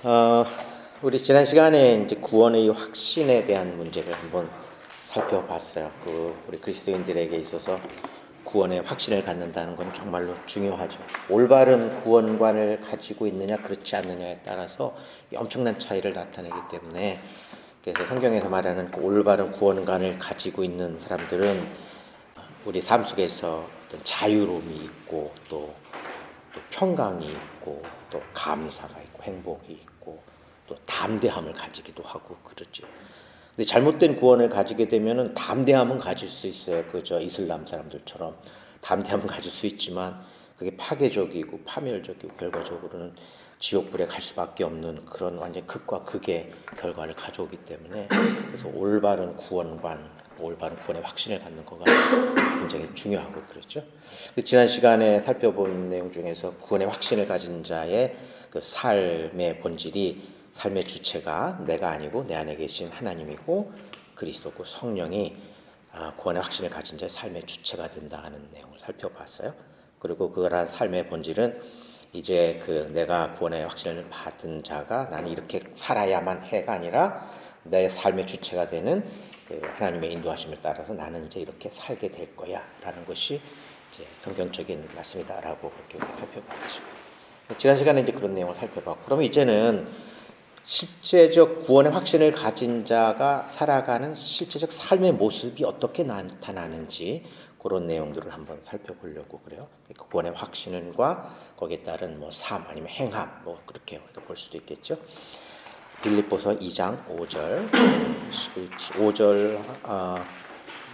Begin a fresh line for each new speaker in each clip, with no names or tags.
어, 우리 지난 시간에 이제 구원의 확신에 대한 문제를 한번 살펴봤어요. 우리 그리스도인들에게 있어서 구원의 확신을 갖는다는 건 정말로 중요하죠. 올바른 구원관을 가지고 있느냐 그렇지 않느냐에 따라서 엄청난 차이를 나타내기 때문에, 그래서 성경에서 말하는 그 올바른 구원관을 가지고 있는 사람들은 우리 삶 속에서 어떤 자유로움이 있고 또 평강이 있고 또 감사가 있고 행복이 있고 또 담대함을 가지기도 하고 그러죠. 근데 잘못된 구원을 가지게 되면은 담대함은 가질 수 있어요. 그저 이슬람 사람들처럼 담대함은 가질 수 있지만 그게 파괴적이고 파멸적이고 결과적으로는 지옥불에 갈 수밖에 없는 그런 완전 극과 극의 결과를 가져오기 때문에, 그래서 올바른 구원관, 올바른 구원의 확신을 갖는 거가 굉장히 중요하고 그렇죠. 지난 시간에 살펴본 내용 중에서 구원의 확신을 가진 자의 그 삶의 본질이, 삶의 주체가 내가 아니고 내 안에 계신 하나님이고 그리스도고 성령이 구원의 확신을 가진 자의 삶의 주체가 된다 하는 내용을 살펴봤어요. 그리고 그러한 삶의 본질은 이제 내가 구원의 확신을 받은 자가 나는 이렇게 살아야만 해가 아니라 내 삶의 주체가 되는 하나님의 인도하심을 따라서 나는 이제 이렇게 살게 될 거야 라는 것이 이제 성경적인 말씀이다라고 그렇게 살펴봤죠. 지난 시간에 이제 그런 내용을 살펴봤고, 그러면 이제는 실제적 구원의 확신을 가진 자가 살아가는 실제적 삶의 모습이 어떻게 나타나는지 그런 내용들을 한번 살펴보려고 그래요. 그러니까 구원의 확신과 거기에 따른 삶 아니면 행함 그렇게 볼 수도 있겠죠. 빌립보서 2장 5절,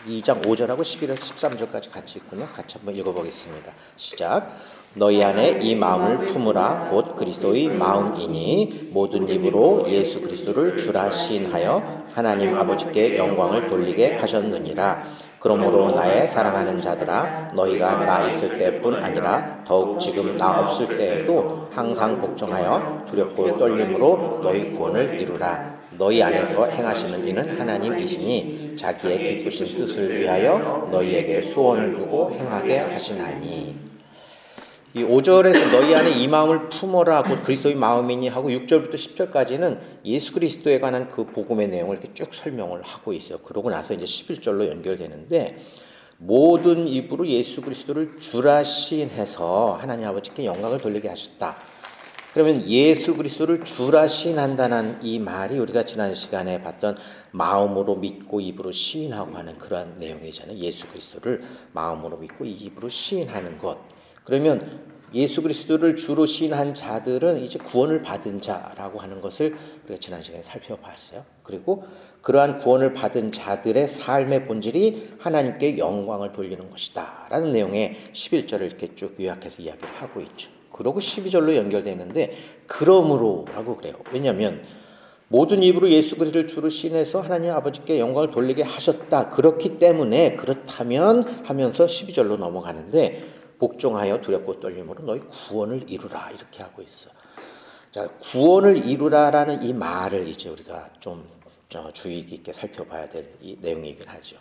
2장 5절하고 11에서 13절까지 같이 있군요. 같이 한번 읽어보겠습니다. 시작. 너희 안에 이 마음을 품으라. 곧 그리스도의 마음이니 모든 입으로 예수 그리스도를 주라 시인하여 하나님 아버지께 영광을 돌리게 하셨느니라. 그러므로 나의 사랑하는 자들아, 너희가 나 있을 때뿐 아니라 더욱 지금 나 없을 때에도 항상 복종하여 두렵고 떨림으로 너희 구원을 이루라. 너희 안에서 행하시는 이는 하나님이시니 자기의 기쁘신 뜻을 위하여 너희에게 소원을 두고 행하게 하시나니. 이 5절에서 너희 안에 이 마음을 품어라 곧 그리스도의 마음이니 하고 6절부터 10절까지는 예수 그리스도에 관한 그 복음의 내용을 이렇게 쭉 설명을 하고 있어요. 그러고 나서 이제 11절로 연결되는데, 모든 입으로 예수 그리스도를 주라 시인해서 하나님 아버지께 영광을 돌리게 하셨다. 그러면 예수 그리스도를 주라 시인한다는 이 말이 우리가 지난 시간에 봤던 마음으로 믿고 입으로 시인하고 하는 그러한 내용이잖아요. 예수 그리스도를 마음으로 믿고 입으로 시인하는 것. 그러면 예수 그리스도를 주로 시인한 자들은 이제 구원을 받은 자라고 하는 것을 우리가 지난 시간에 살펴봤어요. 그리고 그러한 구원을 받은 자들의 삶의 본질이 하나님께 영광을 돌리는 것이다 라는 내용의 11절을 이렇게 쭉 요약해서 이야기를 하고 있죠. 그러고 12절로 연결되는데, 그러므로 라고 그래요. 왜냐하면 모든 입으로 예수 그리스도를 주로 시인해서 하나님 아버지께 영광을 돌리게 하셨다. 그렇기 때문에 그렇다면 하면서 12절로 넘어가는데, 복종하여 두렵고 떨림으로 너희 구원을 이루라 이렇게 하고 있어. 자, 구원을 이루라라는 이 말을 이제 우리가 좀 주의 깊게 살펴봐야 될 이 내용이긴 하죠.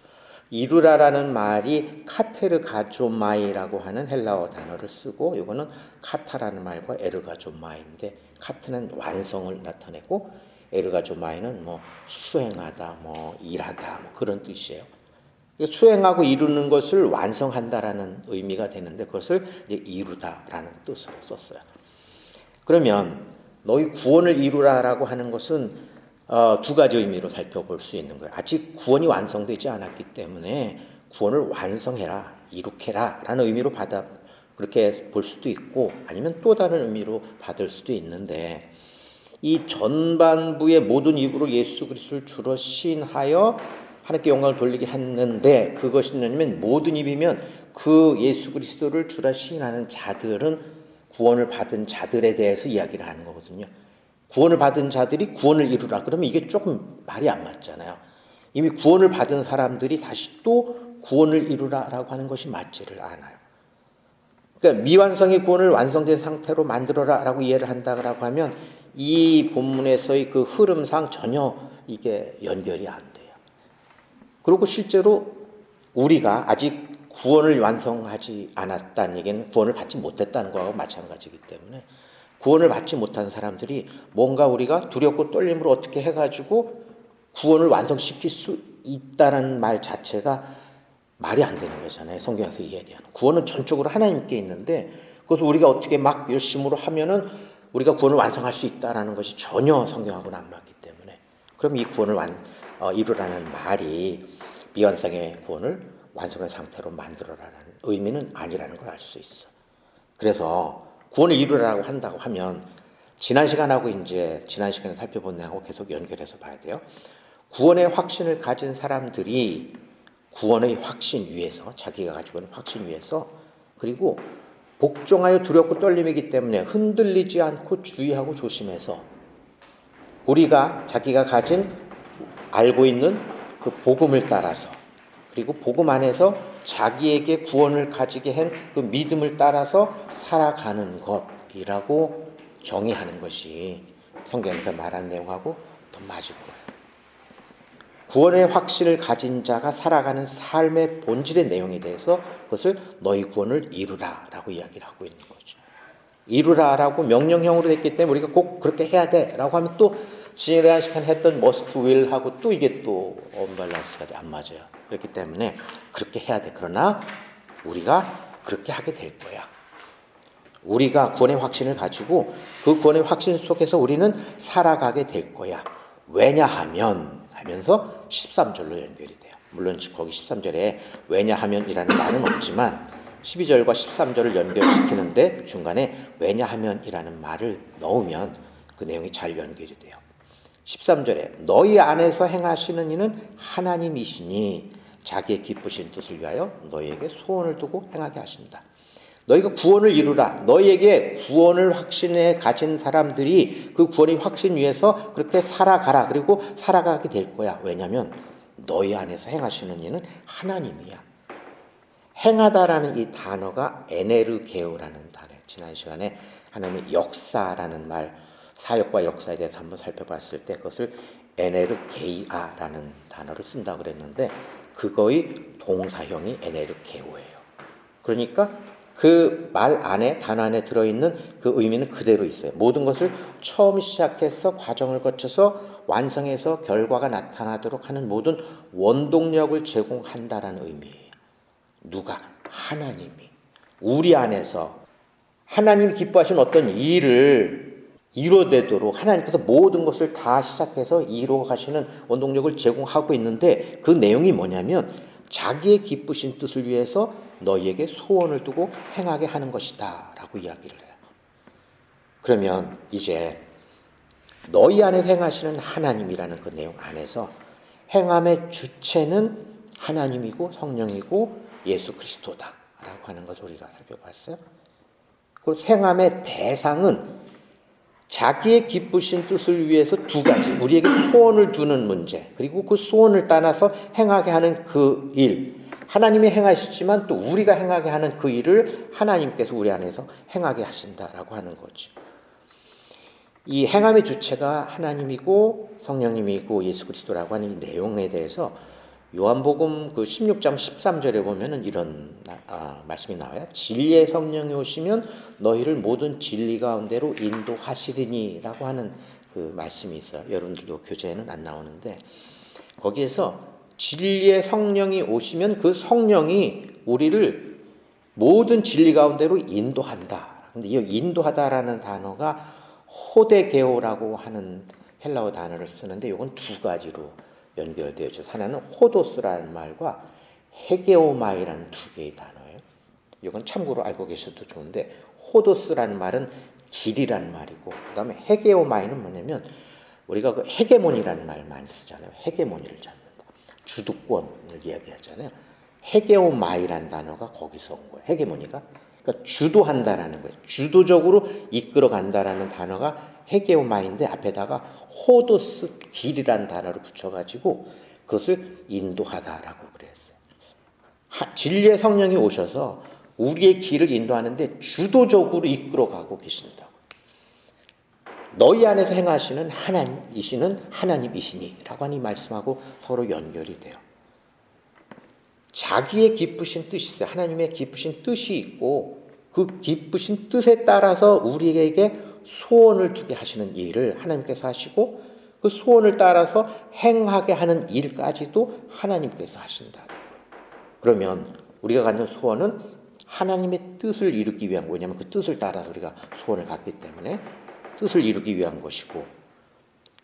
이루라라는 말이 카테르가조마이라고 하는 헬라어 단어를 쓰고, 이거는 카타라는 말과 에르가조마이인데, 카트는 완성을 나타내고 에르가조마이는 수행하다, 일하다 그런 뜻이에요. 수행하고 이루는 것을 완성한다라는 의미가 되는데, 그것을 이제 이루다라는 뜻으로 썼어요. 그러면 너희 구원을 이루라라고 하는 것은 두 가지 의미로 살펴볼 수 있는 거예요. 아직 구원이 완성되지 않았기 때문에 구원을 완성해라, 이룩해라라는 의미로 그렇게 볼 수도 있고, 아니면 또 다른 의미로 받을 수도 있는데, 이 전반부의 모든 입으로 예수 그리스도를 주로 시인하여 하나님께 영광을 돌리게 했는데, 그것이 뭐냐면 모든 입이면 그 예수 그리스도를 주라 시인하는 자들은 구원을 받은 자들에 대해서 이야기를 하는 거거든요. 구원을 받은 자들이 구원을 이루라 그러면 이게 조금 말이 안 맞잖아요. 이미 구원을 받은 사람들이 다시 또 구원을 이루라라고 하는 것이 맞지를 않아요. 그러니까 미완성의 구원을 완성된 상태로 만들어라라고 이해를 한다고 하면 이 본문에서의 그 흐름상 전혀 이게 연결이 안 돼요. 그리고 실제로 우리가 아직 구원을 완성하지 않았다는 얘기는 구원을 받지 못했다는 거하고 마찬가지이기 때문에, 구원을 받지 못한 사람들이 뭔가 우리가 두렵고 떨림으로 어떻게 해가지고 구원을 완성시킬 수 있다는 말 자체가 말이 안 되는 거잖아요. 성경에서 이야기하는 구원은 전적으로 하나님께 있는데 그것을 우리가 어떻게 막 열심으로 하면은 우리가 구원을 완성할 수 있다라는 것이 전혀 성경하고는 안 맞기 때문에 그럼 이 구원을 이루라는 말이 미완성의 구원을 완성한 상태로 만들어라라는 의미는 아니라는 걸 알 수 있어. 그래서 구원을 이루라고 한다고 하면 지난 시간하고 이제 지난 시간에 살펴본 내용하고 계속 연결해서 봐야 돼요. 구원의 확신을 가진 사람들이 구원의 확신 위에서 자기가 가지고 있는 확신 위에서 그리고 복종하여 두렵고 떨림이기 때문에 흔들리지 않고 주의하고 조심해서 우리가 자기가 가진 알고 있는 그 복음을 따라서 그리고 복음 안에서 자기에게 구원을 가지게 한 그 믿음을 따라서 살아가는 것이라고 정의하는 것이 성경에서 말한 내용하고 더 맞을 거예요. 구원의 확신을 가진 자가 살아가는 삶의 본질의 내용에 대해서 그것을 너희 구원을 이루라라고 이야기를 하고 있는 거죠. 이루라라고 명령형으로 됐기 때문에 우리가 꼭 그렇게 해야 돼라고 하면 또 지난 시간에 했던 must will 하고 또 이게 또 언밸런스가 안 맞아요. 그렇기 때문에 그렇게 해야 돼. 그러나 우리가 그렇게 하게 될 거야. 우리가 구원의 확신을 가지고 그 구원의 확신 속에서 우리는 살아가게 될 거야. 왜냐하면 하면서 13절로 연결이 돼요. 물론 거기 13절에 왜냐하면이라는 말은 없지만 12절과 13절을 연결시키는데 중간에 왜냐하면이라는 말을 넣으면 그 내용이 잘 연결이 돼요. 13절에 너희 안에서 행하시는 이는 하나님이시니 자기의 기쁘신 뜻을 위하여 너희에게 소원을 두고 행하게 하신다. 너희가 구원을 이루라. 너희에게 구원을 확신에 가진 사람들이 그 구원의 확신 위에서 그렇게 살아가라. 그리고 살아가게 될 거야. 왜냐하면 너희 안에서 행하시는 이는 하나님이야. 행하다라는 이 단어가 에네르게오라는 단어예요. 지난 시간에 하나님의 역사라는 말, 사역과 역사에 대해서 한번 살펴봤을 때 그것을 에네르게이아라는 단어를 쓴다고 그랬는데 그거의 동사형이 에네르게오예요. 그러니까 그 말 안에 단어 안에 들어있는 그 의미는 그대로 있어요. 모든 것을 처음 시작해서 과정을 거쳐서 완성해서 결과가 나타나도록 하는 모든 원동력을 제공한다라는 의미예요. 누가? 하나님이 우리 안에서 하나님이 기뻐하시는 어떤 일을 이루어내도록 하나님께서 모든 것을 다 시작해서 이루어가시는 원동력을 제공하고 있는데 그 내용이 뭐냐면 자기의 기쁘신 뜻을 위해서 너희에게 소원을 두고 행하게 하는 것이다 라고 이야기를 해요. 그러면 이제 너희 안에 행하시는 하나님이라는 그 내용 안에서 행함의 주체는 하나님이고 성령이고 예수 그리스도다 라고 하는 것을 우리가 살펴봤어요. 그리고 행함의 대상은 자기의 기쁘신 뜻을 위해서 두 가지, 우리에게 소원을 두는 문제, 그리고 그 소원을 따라서 행하게 하는 그 일, 하나님이 행하시지만 또 우리가 행하게 하는 그 일을 하나님께서 우리 안에서 행하게 하신다라고 하는 거죠. 이 행함의 주체가 하나님이고 성령님이고 예수 그리스도라고 하는 이 내용에 대해서 요한복음 그 16장 13절에 보면은 이런 말씀이 나와요. 진리의 성령이 오시면 너희를 모든 진리 가운데로 인도하시리니라고 하는 그 말씀이 있어요. 여러분들도 교재에는 안 나오는데 거기에서 진리의 성령이 오시면 그 성령이 우리를 모든 진리 가운데로 인도한다. 근데 이 인도하다라는 단어가 호데게오라고 하는 헬라어 단어를 쓰는데 이건 두 가지로 연결되어 있죠. 하나는 호도스라는 말과 헤게오마이라는 두 개의 단어예요. 이건 참고로 알고 계셔도 좋은데 호도스라는 말은 길이라는 말이고 그다음에 헤게오마이는 뭐냐면 우리가 그 헤게모니라는 말 많이 쓰잖아요. 헤게모니를 잡는다. 주도권을 이야기하잖아요. 헤게오마이라는 단어가 거기서 온 거예요. 헤게모니가 그러니까 주도한다라는 거예요. 주도적으로 이끌어간다라는 단어가 헤게오마인데 앞에다가 호도스 길이라는 단어를 붙여가지고 그것을 인도하다라고 그랬어요. 진리의 성령이 오셔서 우리의 길을 인도하는데 주도적으로 이끌어가고 계신다고. 너희 안에서 행하시는 하나님이시는 하나님이시니라고 하는 이 말씀하고 서로 연결이 돼요. 자기의 기쁘신 뜻이 있어요. 하나님의 기쁘신 뜻이 있고 그 기쁘신 뜻에 따라서 우리에게 소원을 두게 하시는 일을 하나님께서 하시고 그 소원을 따라서 행하게 하는 일까지도 하나님께서 하신다. 그러면 우리가 갖는 소원은 하나님의 뜻을 이루기 위한 거냐면 그 뜻을 따라서 우리가 소원을 갖기 때문에 뜻을 이루기 위한 것이고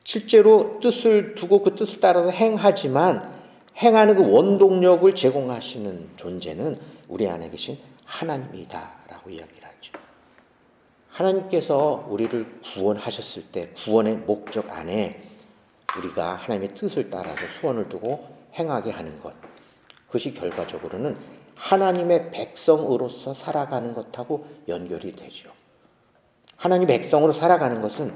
실제로 뜻을 두고 그 뜻을 따라서 행하지만 행하는 그 원동력을 제공하시는 존재는 우리 안에 계신 하나님이다라고 이야기를 하죠. 하나님께서 우리를 구원하셨을 때 구원의 목적 안에 우리가 하나님의 뜻을 따라서 소원을 두고 행하게 하는 것, 그것이 결과적으로는 하나님의 백성으로서 살아가는 것하고 연결이 되죠. 하나님의 백성으로 살아가는 것은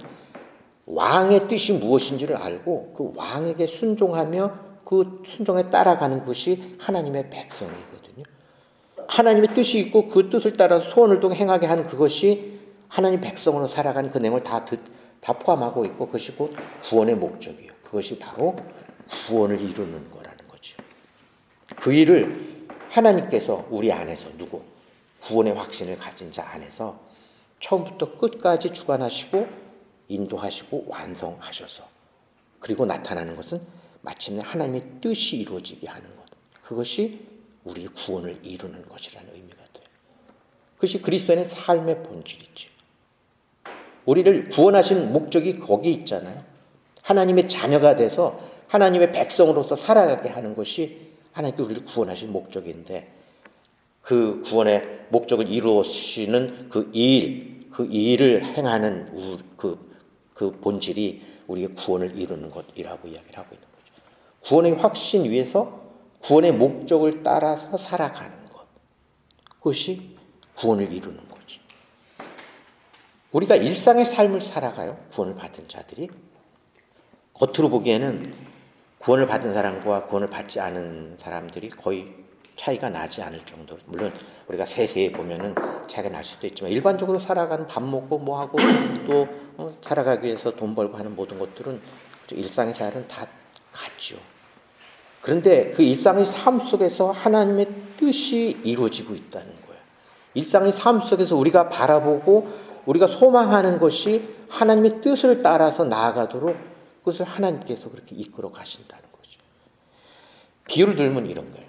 왕의 뜻이 무엇인지를 알고 그 왕에게 순종하며 그 순종에 따라가는 것이 하나님의 백성이거든요. 하나님의 뜻이 있고 그 뜻을 따라서 소원을 두고 행하게 하는 그것이 하나님 백성으로 살아가는 그 내용을 다 포함하고 있고 그것이 곧 구원의 목적이에요. 그것이 바로 구원을 이루는 거라는 거죠. 그 일을 하나님께서 우리 안에서 구원의 확신을 가진 자 안에서 처음부터 끝까지 주관하시고 인도하시고 완성하셔서 그리고 나타나는 것은 마침내 하나님의 뜻이 이루어지게 하는 것. 그것이 우리의 구원을 이루는 것이라는 의미가 돼요. 그것이 그리스도인의 삶의 본질이죠. 우리를 구원하신 목적이 거기 있잖아요. 하나님의 자녀가 돼서 하나님의 백성으로서 살아가게 하는 것이 하나님께 우리를 구원하신 목적인데 그 구원의 목적을 이루시는 그 일을 행하는 그 본질이 우리의 구원을 이루는 것이라고 이야기를 하고 있는 거죠. 구원의 확신 위에서 구원의 목적을 따라서 살아가는 것. 그것이 구원을 이루는 거지. 우리가 일상의 삶을 살아가요. 구원을 받은 자들이. 겉으로 보기에는 구원을 받은 사람과 구원을 받지 않은 사람들이 거의 차이가 나지 않을 정도로, 물론 우리가 세세히 보면은 차이가 날 수도 있지만 일반적으로 살아가는 밥 먹고 뭐 하고 또 살아가기 위해서 돈 벌고 하는 모든 것들은 일상의 삶은 다 같죠. 그런데 그 일상의 삶 속에서 하나님의 뜻이 이루어지고 있다는 거예요. 일상의 삶 속에서 우리가 바라보고 우리가 소망하는 것이 하나님의 뜻을 따라서 나아가도록 그것을 하나님께서 그렇게 이끌어 가신다는 거죠. 비유를 들면 이런 거예요.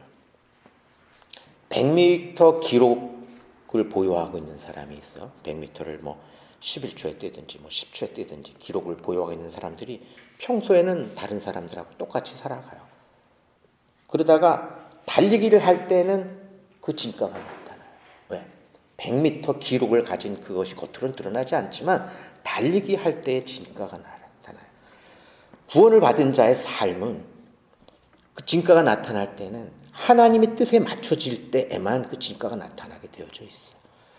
100m 기록을 보유하고 있는 사람이 있어. 100m를 뭐 11초에 뛰든지 뭐 10초에 뛰든지 기록을 보유하고 있는 사람들이 평소에는 다른 사람들하고 똑같이 살아가요. 그러다가 달리기를 할 때는 그 진가가 나타나요. 왜? 100m 기록을 가진 그것이 겉으로는 드러나지 않지만 달리기 할 때의 진가가 나타나요. 구원을 받은 자의 삶은 그 진가가 나타날 때는 하나님의 뜻에 맞춰질 때에만 그 진가가 나타나게 되어져 있어요.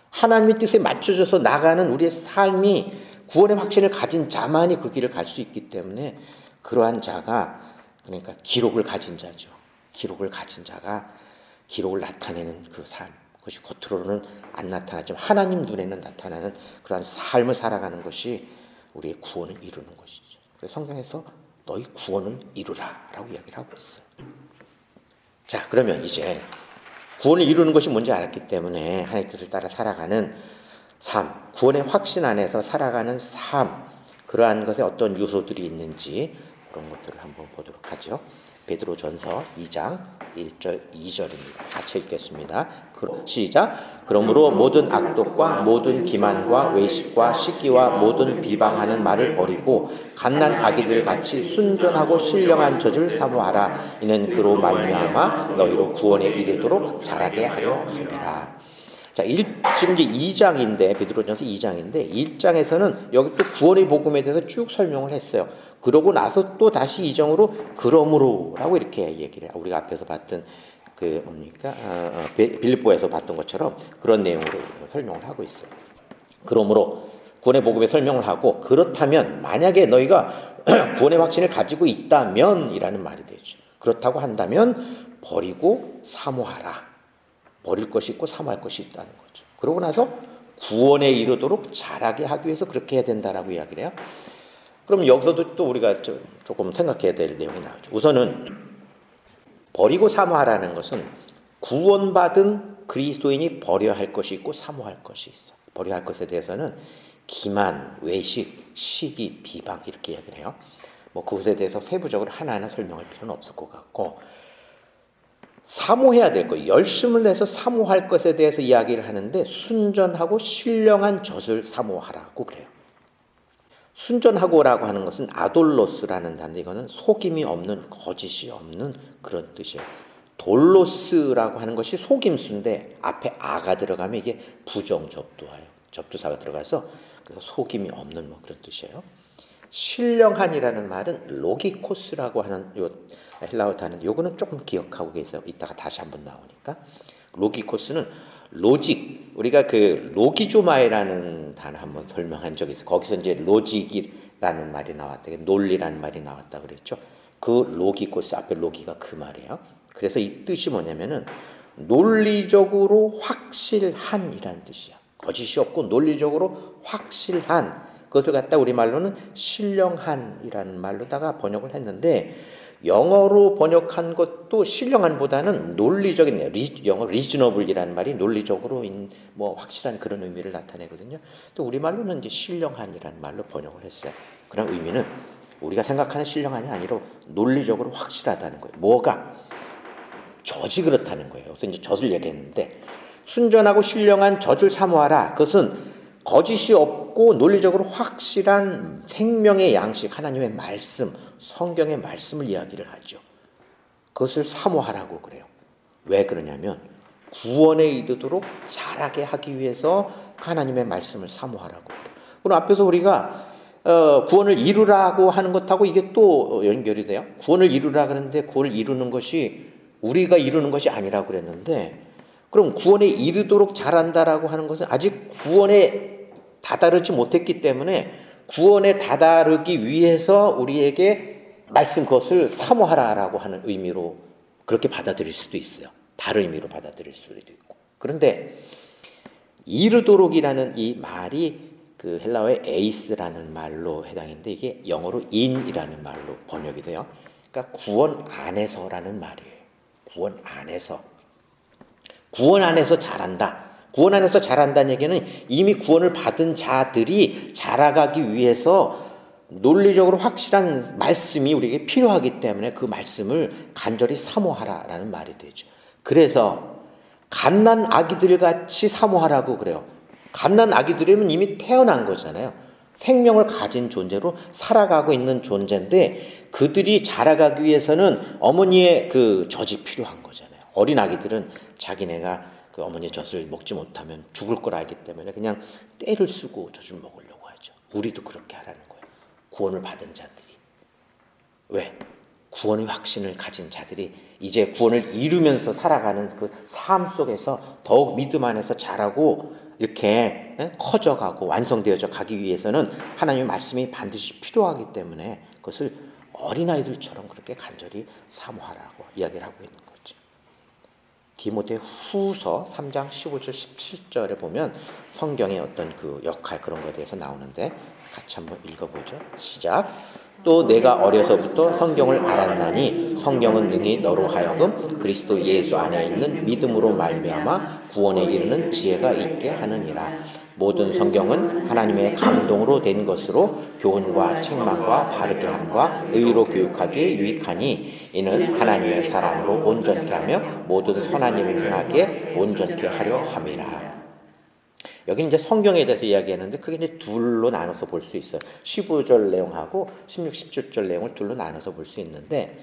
하나님의 뜻에 맞춰져서 나가는 우리의 삶이 구원의 확신을 가진 자만이 그 길을 갈 수 있기 때문에 그러한 자가 그러니까 기록을 가진 자죠. 기록을 가진 자가 기록을 나타내는 그 삶. 그것이 겉으로는 안 나타나지만 하나님 눈에는 나타나는 그러한 삶을 살아가는 것이 우리의 구원을 이루는 것이죠. 그래서 성경에서 너희 구원을 이루라 라고 이야기를 하고 있어요. 자, 그러면 이제 구원을 이루는 것이 뭔지 알았기 때문에 하나님의 뜻을 따라 살아가는 삶, 구원의 확신 안에서 살아가는 삶, 그러한 것에 어떤 요소들이 있는지 그런 것들을 한번 보도록 하죠. 베드로전서 2장 1절 2절입니다. 같이 읽겠습니다. 시작. 그러므로 모든 악독과 모든 기만과 외식과 시기와 모든 비방하는 말을 버리고 갓난 아기들 같이 순전하고 신령한 젖을 사모하라. 이는 그로 말미암아 너희로 구원에 이르도록 자라게 하려 함이라. 자, 지금 이제 2장인데 베드로전서 2장인데 1장에서는 여기 또 구원의 복음에 대해서 쭉 설명을 했어요. 그러고 나서 또 다시 2장으로 그러므로라고 이렇게 얘기를 해요. 우리가 앞에서 봤던 그 뭡니까? 빌립보에서 봤던 것처럼 그런 내용으로 설명을 하고 있어요. 그러므로 구원의 복음에 설명을 하고 그렇다면 만약에 너희가 구원의 확신을 가지고 있다면 이라는 말이 되죠. 그렇다고 한다면 버리고 사모하라. 버릴 것이 있고 사모할 것이 있다는 거죠. 그러고 나서 구원에 이르도록 자라게 하기 위해서 그렇게 해야 된다라고 이야기를 해요. 그럼 여기서도 또 우리가 조금 생각해야 될 내용이 나오죠. 우선은 버리고 사모하라는 것은 구원받은 그리스도인이 버려야 할 것이 있고 사모할 것이 있어. 버려야 할 것에 대해서는 기만, 외식, 시기, 비방 이렇게 이야기를 해요. 뭐 그것에 대해서 세부적으로 하나하나 설명할 필요는 없을 것 같고, 사모해야 될 것, 열심을 내서 사모할 것에 대해서 이야기를 하는데 순전하고 신령한 젖을 사모하라고 그래요. 순전하고라고 하는 것은 아돌로스라는 단어, 이거는 속임이 없는, 거짓이 없는 그런 뜻이에요. 돌로스라고 하는 것이 속임수인데 앞에 아가 들어가면 이게 부정접두어요. 접두사가 들어가서 그래서 속임이 없는 뭐 그런 뜻이에요. 신령한이라는 말은 로기코스라고 하는 요 헬라어 단어인데 요거는 조금 기억하고 계세요. 이따가 다시 한번 나오니까. 로기코스는 로직, 우리가 그 로기조마이라는 단어 한번 설명한 적이 있어요. 거기서 이제 로직이라는 말이 나왔다, 논리라는 말이 나왔다 그랬죠. 그 로기코스 앞에 로기가 그 말이에요. 그래서 이 뜻이 뭐냐면은 논리적으로 확실한이라는 뜻이야. 거짓이 없고 논리적으로 확실한, 그것을 갖다 우리말로는 신령한이라는 말로다가 번역을 했는데, 영어로 번역한 것도 신령한보다는 논리적인, 영어 reasonable이라는 말이 논리적으로 뭐 확실한 그런 의미를 나타내거든요. 또 우리말로는 이제 신령한이라는 말로 번역을 했어요. 그런 의미는 우리가 생각하는 신령한이 아니라 논리적으로 확실하다는 거예요. 뭐가? 젖이 그렇다는 거예요. 그래서 이제 젖을 얘기했는데, 순전하고 신령한 젖을 사모하라. 그것은 거짓이 없고 논리적으로 확실한 생명의 양식, 하나님의 말씀, 성경의 말씀을 이야기를 하죠. 그것을 사모하라고 그래요. 왜 그러냐면 구원에 이르도록 자라게 하기 위해서 하나님의 말씀을 사모하라고 그래요. 그럼 앞에서 우리가 구원을 이루라고 하는 것하고 이게 또 연결이 돼요. 구원을 이루라 그러는데 구원을 이루는 것이 우리가 이루는 것이 아니라고 그랬는데, 그럼 구원에 이르도록 자란다라고 하는 것은 아직 구원에 다다르지 못했기 때문에 구원에 다다르기 위해서 우리에게 말씀 그것을 사모하라라고 하는 의미로 그렇게 받아들일 수도 있어요. 다른 의미로 받아들일 수도 있고. 그런데 이르도록이라는 이 말이 그 헬라어의 에이스라는 말로 해당인데 이게 영어로 in이라는 말로 번역이 돼요. 그러니까 구원 안에서라는 말이에요. 구원 안에서. 구원 안에서 자란다. 구원 안에서 자란다는 얘기는 이미 구원을 받은 자들이 자라가기 위해서 논리적으로 확실한 말씀이 우리에게 필요하기 때문에 그 말씀을 간절히 사모하라라는 말이 되죠. 그래서 갓난 아기들 같이 사모하라고 그래요. 갓난 아기들이면 이미 태어난 거잖아요. 생명을 가진 존재로 살아가고 있는 존재인데 그들이 자라가기 위해서는 어머니의 그 젖이 필요한 거잖아요. 어린 아기들은 자기네가 그 어머니의 젖을 먹지 못하면 죽을 걸 알기 때문에 그냥 때를 쓰고 젖을 먹으려고 하죠. 우리도 그렇게 하라는 거예요. 구원을 받은 자들이. 왜? 구원의 확신을 가진 자들이 이제 구원을 이루면서 살아가는 그 삶 속에서 더욱 믿음 안에서 자라고 이렇게 커져가고 완성되어져 가기 위해서는 하나님의 말씀이 반드시 필요하기 때문에 그것을 어린아이들처럼 그렇게 간절히 사모하라고 이야기를 하고 있는 거죠. 디모데 후서 3장 15절 17절에 보면 성경의 어떤 그 역할 그런 것에 대해서 나오는데 같이 한번 읽어보죠. 시작. 또 내가 어려서부터 성경을 알았나니 성경은 능히 너로 하여금 그리스도 예수 안에 있는 믿음으로 말미암아 구원에 이르는 지혜가 있게 하느니라. 모든 성경은 하나님의 감동으로 된 것으로 교훈과 책망과 바르게 함과 의로 교육하기에 유익하니 이는 하나님의 사람으로 온전케 하며 모든 선한 일을 행하게 온전케 하려 함이라. 여기 이제 성경에 대해서 이야기하는데 그게 이제 둘로 나눠서 볼 수 있어요. 15절 내용하고 16, 17절 내용을 둘로 나눠서 볼 수 있는데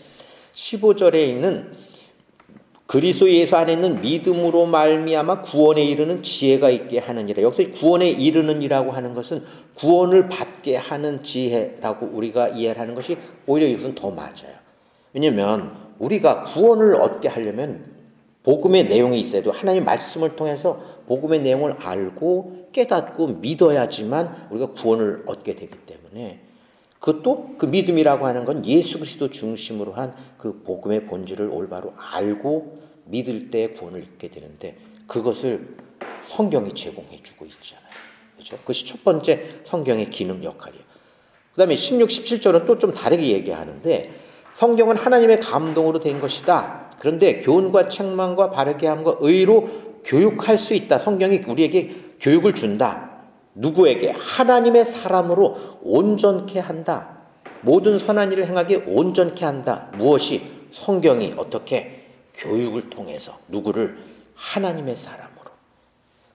15절에 있는 그리스도 예수 안에 있는 믿음으로 말미암아 구원에 이르는 지혜가 있게 하느니라. 여기서 구원에 이르는 이라고 하는 것은 구원을 받게 하는 지혜라고 우리가 이해를 하는 것이 오히려 이것은 더 맞아요. 왜냐하면 우리가 구원을 얻게 하려면 복음의 내용이 있어야 돼요. 하나님의 말씀을 통해서 복음의 내용을 알고 깨닫고 믿어야지만 우리가 구원을 얻게 되기 때문에 그것도 그 믿음이라고 하는 건 예수 그리스도 중심으로 한 그 복음의 본질을 올바로 알고 믿을 때 구원을 얻게 되는데 그것을 성경이 제공해 주고 있잖아요. 그렇죠? 그것이 첫 번째 성경의 기능 역할이에요. 그 다음에 16, 17절은 또 좀 다르게 얘기하는데 성경은 하나님의 감동으로 된 것이다. 그런데 교훈과 책망과 바르게 함과 의로 교육할 수 있다. 성경이 우리에게 교육을 준다. 누구에게? 하나님의 사람으로 온전케 한다. 모든 선한 일을 행하게 온전케 한다. 무엇이? 성경이 어떻게? 교육을 통해서 누구를? 하나님의 사람으로.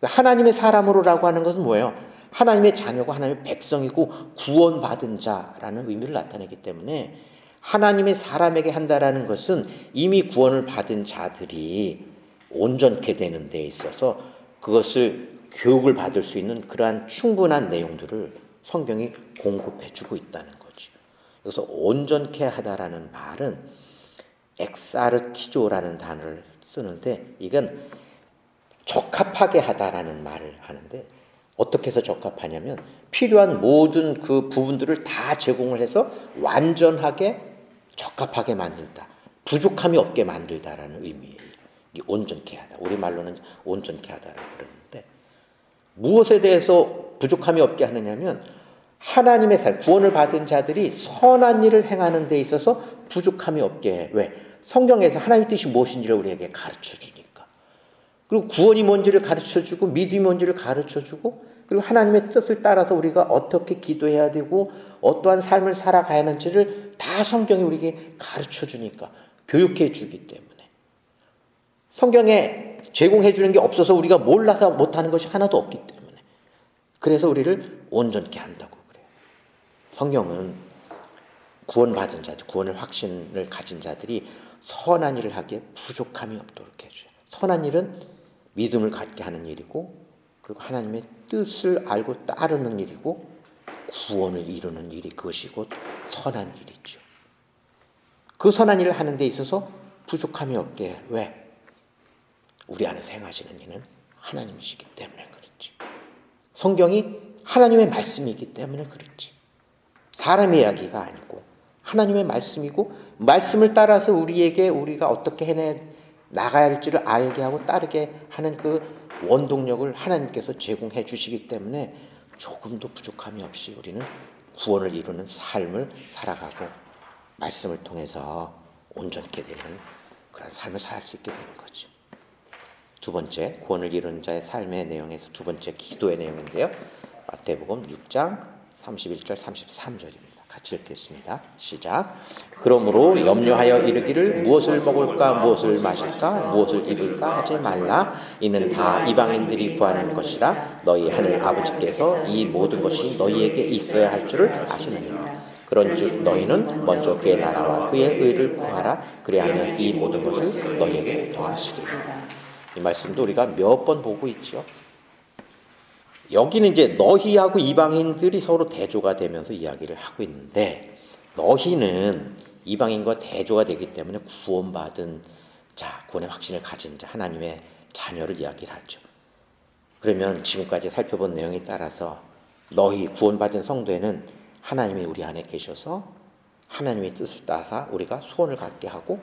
하나님의 사람으로라고 하는 것은 뭐예요? 하나님의 자녀고 하나님의 백성이고 구원받은 자라는 의미를 나타내기 때문에 하나님의 사람에게 한다라는 것은 이미 구원을 받은 자들이 온전케 되는 데 있어서 그것을 교육을 받을 수 있는 그러한 충분한 내용들을 성경이 공급해 주고 있다는 거죠. 그래서 온전케 하다라는 말은 엑사르티조라는 단어를 쓰는데 이건 적합하게 하다라는 말을 하는데 어떻게 해서 적합하냐면 필요한 모든 그 부분들을 다 제공을 해서 완전하게 적합하게 만들다. 부족함이 없게 만들다라는 의미예요. 이 온전케 하다. 우리말로는 온전케 하다라고 그러는데 무엇에 대해서 부족함이 없게 하느냐면 하나님의 살, 구원을 받은 자들이 선한 일을 행하는 데 있어서 부족함이 없게 해. 왜? 성경에서 하나님의 뜻이 무엇인지를 우리에게 가르쳐 주니까. 그리고 구원이 뭔지를 가르쳐 주고 믿음이 뭔지를 가르쳐 주고 그리고 하나님의 뜻을 따라서 우리가 어떻게 기도해야 되고 어떠한 삶을 살아가야 하는지를 다 성경이 우리에게 가르쳐 주니까 교육해 주기 때문에 성경에 제공해 주는 게 없어서 우리가 몰라서 못하는 것이 하나도 없기 때문에 그래서 우리를 온전케 한다고 그래요. 성경은 구원받은 자들, 구원의 확신을 가진 자들이 선한 일을 하기에 부족함이 없도록 해줘요. 선한 일은 믿음을 갖게 하는 일이고 그리고 하나님의 뜻을 알고 따르는 일이고 구원을 이루는 일이 그것이 곧 선한 일이죠. 그 선한 일을 하는 데 있어서 부족함이 없게 해. 왜? 우리 안에서 행하시는 이는 하나님이시기 때문에 그렇지. 성경이 하나님의 말씀이기 때문에 그렇지. 사람의 이야기가 아니고 하나님의 말씀이고 말씀을 따라서 우리에게 우리가 어떻게 해내 나가야 할지를 알게 하고 따르게 하는 그 원동력을 하나님께서 제공해 주시기 때문에 조금도 부족함이 없이 우리는 구원을 이루는 삶을 살아가고 말씀을 통해서 온전케 되는 그런 삶을 살 수 있게 되는 거죠. 두 번째, 구원을 이루는 자의 삶의 내용에서 두 번째 기도의 내용인데요. 마태복음 6장 31절 33절입니다. 같이 읽겠습니다. 시작. 그러므로 염려하여 이르기를 무엇을 먹을까 무엇을 마실까 무엇을 입을까 하지 말라. 이는 다 이방인들이 구하는 것이라 너희 하늘 아버지께서 이 모든 것이 너희에게 있어야 할 줄을 아시느니라. 그런즉 너희는 먼저 그의 나라와 그의 의를 구하라. 그리하면 이 모든 것을 너희에게 더하시리라. 이 말씀도 우리가 몇 번 보고 있죠. 여기는 이제 너희하고 이방인들이 서로 대조가 되면서 이야기를 하고 있는데 너희는 이방인과 대조가 되기 때문에 구원받은 자, 구원의 확신을 가진 자, 하나님의 자녀를 이야기를 하죠. 그러면 지금까지 살펴본 내용에 따라서 너희 구원받은 성도에는 하나님이 우리 안에 계셔서 하나님의 뜻을 따라서 우리가 소원을 갖게 하고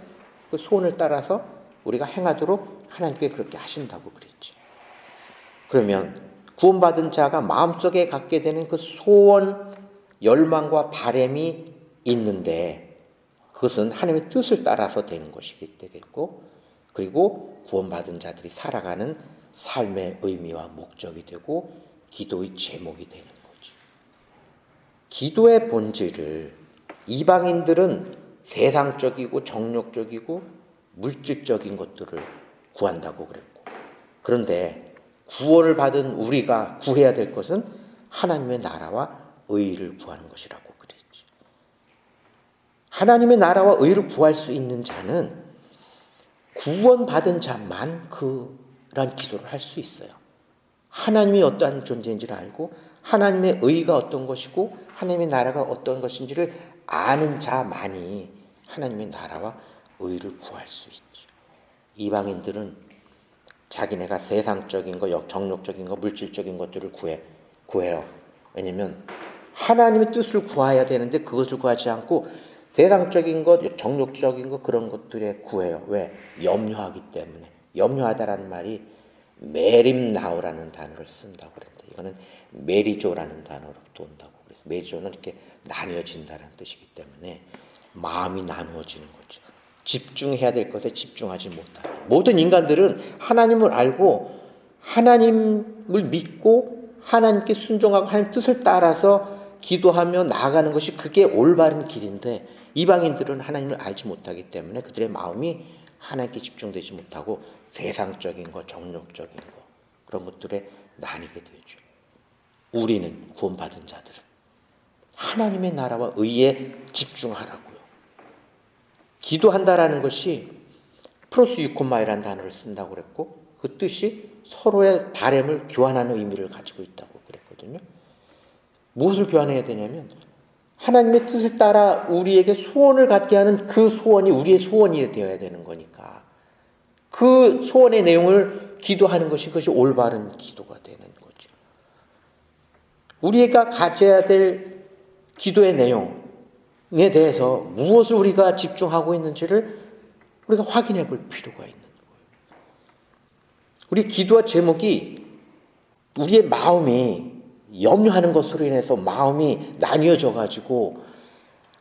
그 소원을 따라서 우리가 행하도록 하나님께 그렇게 하신다고 그랬죠. 그러면 구원받은 자가 마음속에 갖게 되는 그 소원, 열망과 바람이 있는데 그것은 하나님의 뜻을 따라서 되는 것이기 되겠고 그리고 구원받은 자들이 살아가는 삶의 의미와 목적이 되고 기도의 제목이 되는 거죠. 기도의 본질을 이방인들은 세상적이고 정욕적이고 물질적인 것들을 구한다고 그랬고 그런데 구원을 받은 우리가 구해야 될 것은 하나님의 나라와 의를 구하는 것이라고 그랬죠. 하나님의 나라와 의를 구할 수 있는 자는 구원받은 자만 그런 기도를 할 수 있어요. 하나님이 어떠한 존재인지를 알고 하나님의 의가 어떤 것이고 하나님의 나라가 어떤 것인지를 아는 자만이 하나님의 나라와 의를 구할 수 있죠. 이방인들은 자기네가 세상적인 거, 정욕적인 거, 물질적인 것들을 구해요. 왜냐하면 하나님의 뜻을 구해야 되는데 그것을 구하지 않고 세상적인 것, 정욕적인 것 그런 것들에 구해요. 왜? 염려하기 때문에. 염려하다라는 말이 메림나우라는 단어를 쓴다고 그랬는데 이거는 메리조라는 단어로부터 온다고 그래서 메리조는 이렇게 나뉘어진다는 뜻이기 때문에 마음이 나누어지는 거죠. 집중해야 될 것에 집중하지 못하는 모든 인간들은 하나님을 알고 하나님을 믿고 하나님께 순종하고 하나님 뜻을 따라서 기도하며 나아가는 것이 그게 올바른 길인데 이방인들은 하나님을 알지 못하기 때문에 그들의 마음이 하나님께 집중되지 못하고 세상적인 것, 정욕적인 것 그런 것들에 나뉘게 되죠. 우리는 구원받은 자들은 하나님의 나라와 의에 집중하라고요. 기도한다라는 것이 프로스 유코마이라는 단어를 쓴다고 그랬고 그 뜻이 서로의 바램을 교환하는 의미를 가지고 있다고 그랬거든요. 무엇을 교환해야 되냐면 하나님의 뜻을 따라 우리에게 소원을 갖게 하는 그 소원이 우리의 소원이 되어야 되는 거니까 그 소원의 내용을 기도하는 것이 그것이 올바른 기도가 되는 거죠. 우리가 가져야 될 기도의 내용에 대해서 무엇을 우리가 집중하고 있는지를 우리가 확인해 볼 필요가 있는 거예요. 우리 기도와 제목이 우리의 마음이 염려하는 것으로 인해서 마음이 나뉘어져 가지고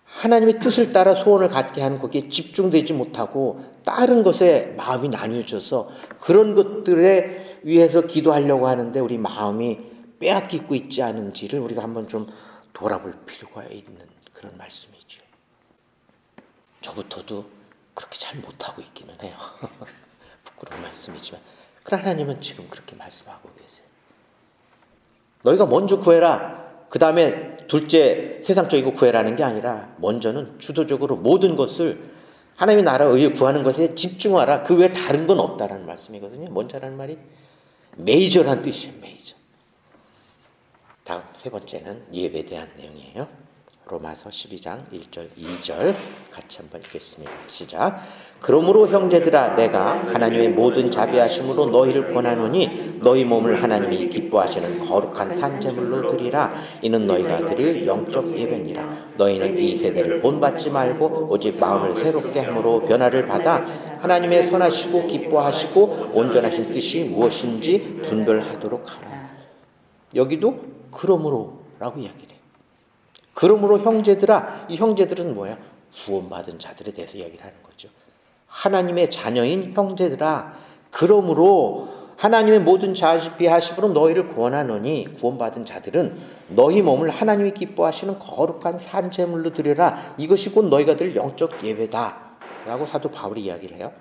하나님의 뜻을 따라 소원을 갖게 하는 거기에 집중되지 못하고 다른 것에 마음이 나뉘어져서 그런 것들에 위해서 기도하려고 하는데 우리 마음이 빼앗기고 있지 않은지를 우리가 한번 좀 돌아볼 필요가 있는 그런 말씀이죠. 저부터도 그렇게 잘 못하고 있기는 해요. 부끄러운 말씀이지만 그러나 하나님은 지금 그렇게 말씀하고 계세요. 너희가 먼저 구해라. 그 다음에 둘째 세상적이고 구해라는 게 아니라 먼저는 주도적으로 모든 것을 하나님의 나라 의에 구하는 것에 집중하라. 그 외에 다른 건 없다라는 말씀이거든요. 먼저라는 말이 메이저라는 뜻이에요. 메이저. 다음 세 번째는 예배에 대한 내용이에요. 로마서 12장 1절 2절 같이 한번 읽겠습니다. 시작. 그러므로 형제들아 내가 하나님의 모든 자비하심으로 너희를 권하노니 너희 몸을 하나님이 기뻐하시는 거룩한 산제물로 드리라. 이는 너희가 드릴 영적 예배니라. 너희는 이 세대를 본받지 말고 오직 마음을 새롭게 함으로 변화를 받아 하나님의 선하시고 기뻐하시고 온전하신 뜻이 무엇인지 분별하도록 하라. 여기도 그러므로라고 이야기를 해요. 그러므로 형제들아, 이 형제들은 뭐야? 구원받은 자들에 대해서 이야기를 하는 거죠. 하나님의 자녀인 형제들아, 그러므로 하나님의 모든 자비하심으로 너희를 구원하노니 구원받은 자들은 너희 몸을 하나님이 기뻐하시는 거룩한 산제물로 드려라. 이것이 곧 너희가 드릴 영적 예배다 라고 사도 바울이 이야기를 해요.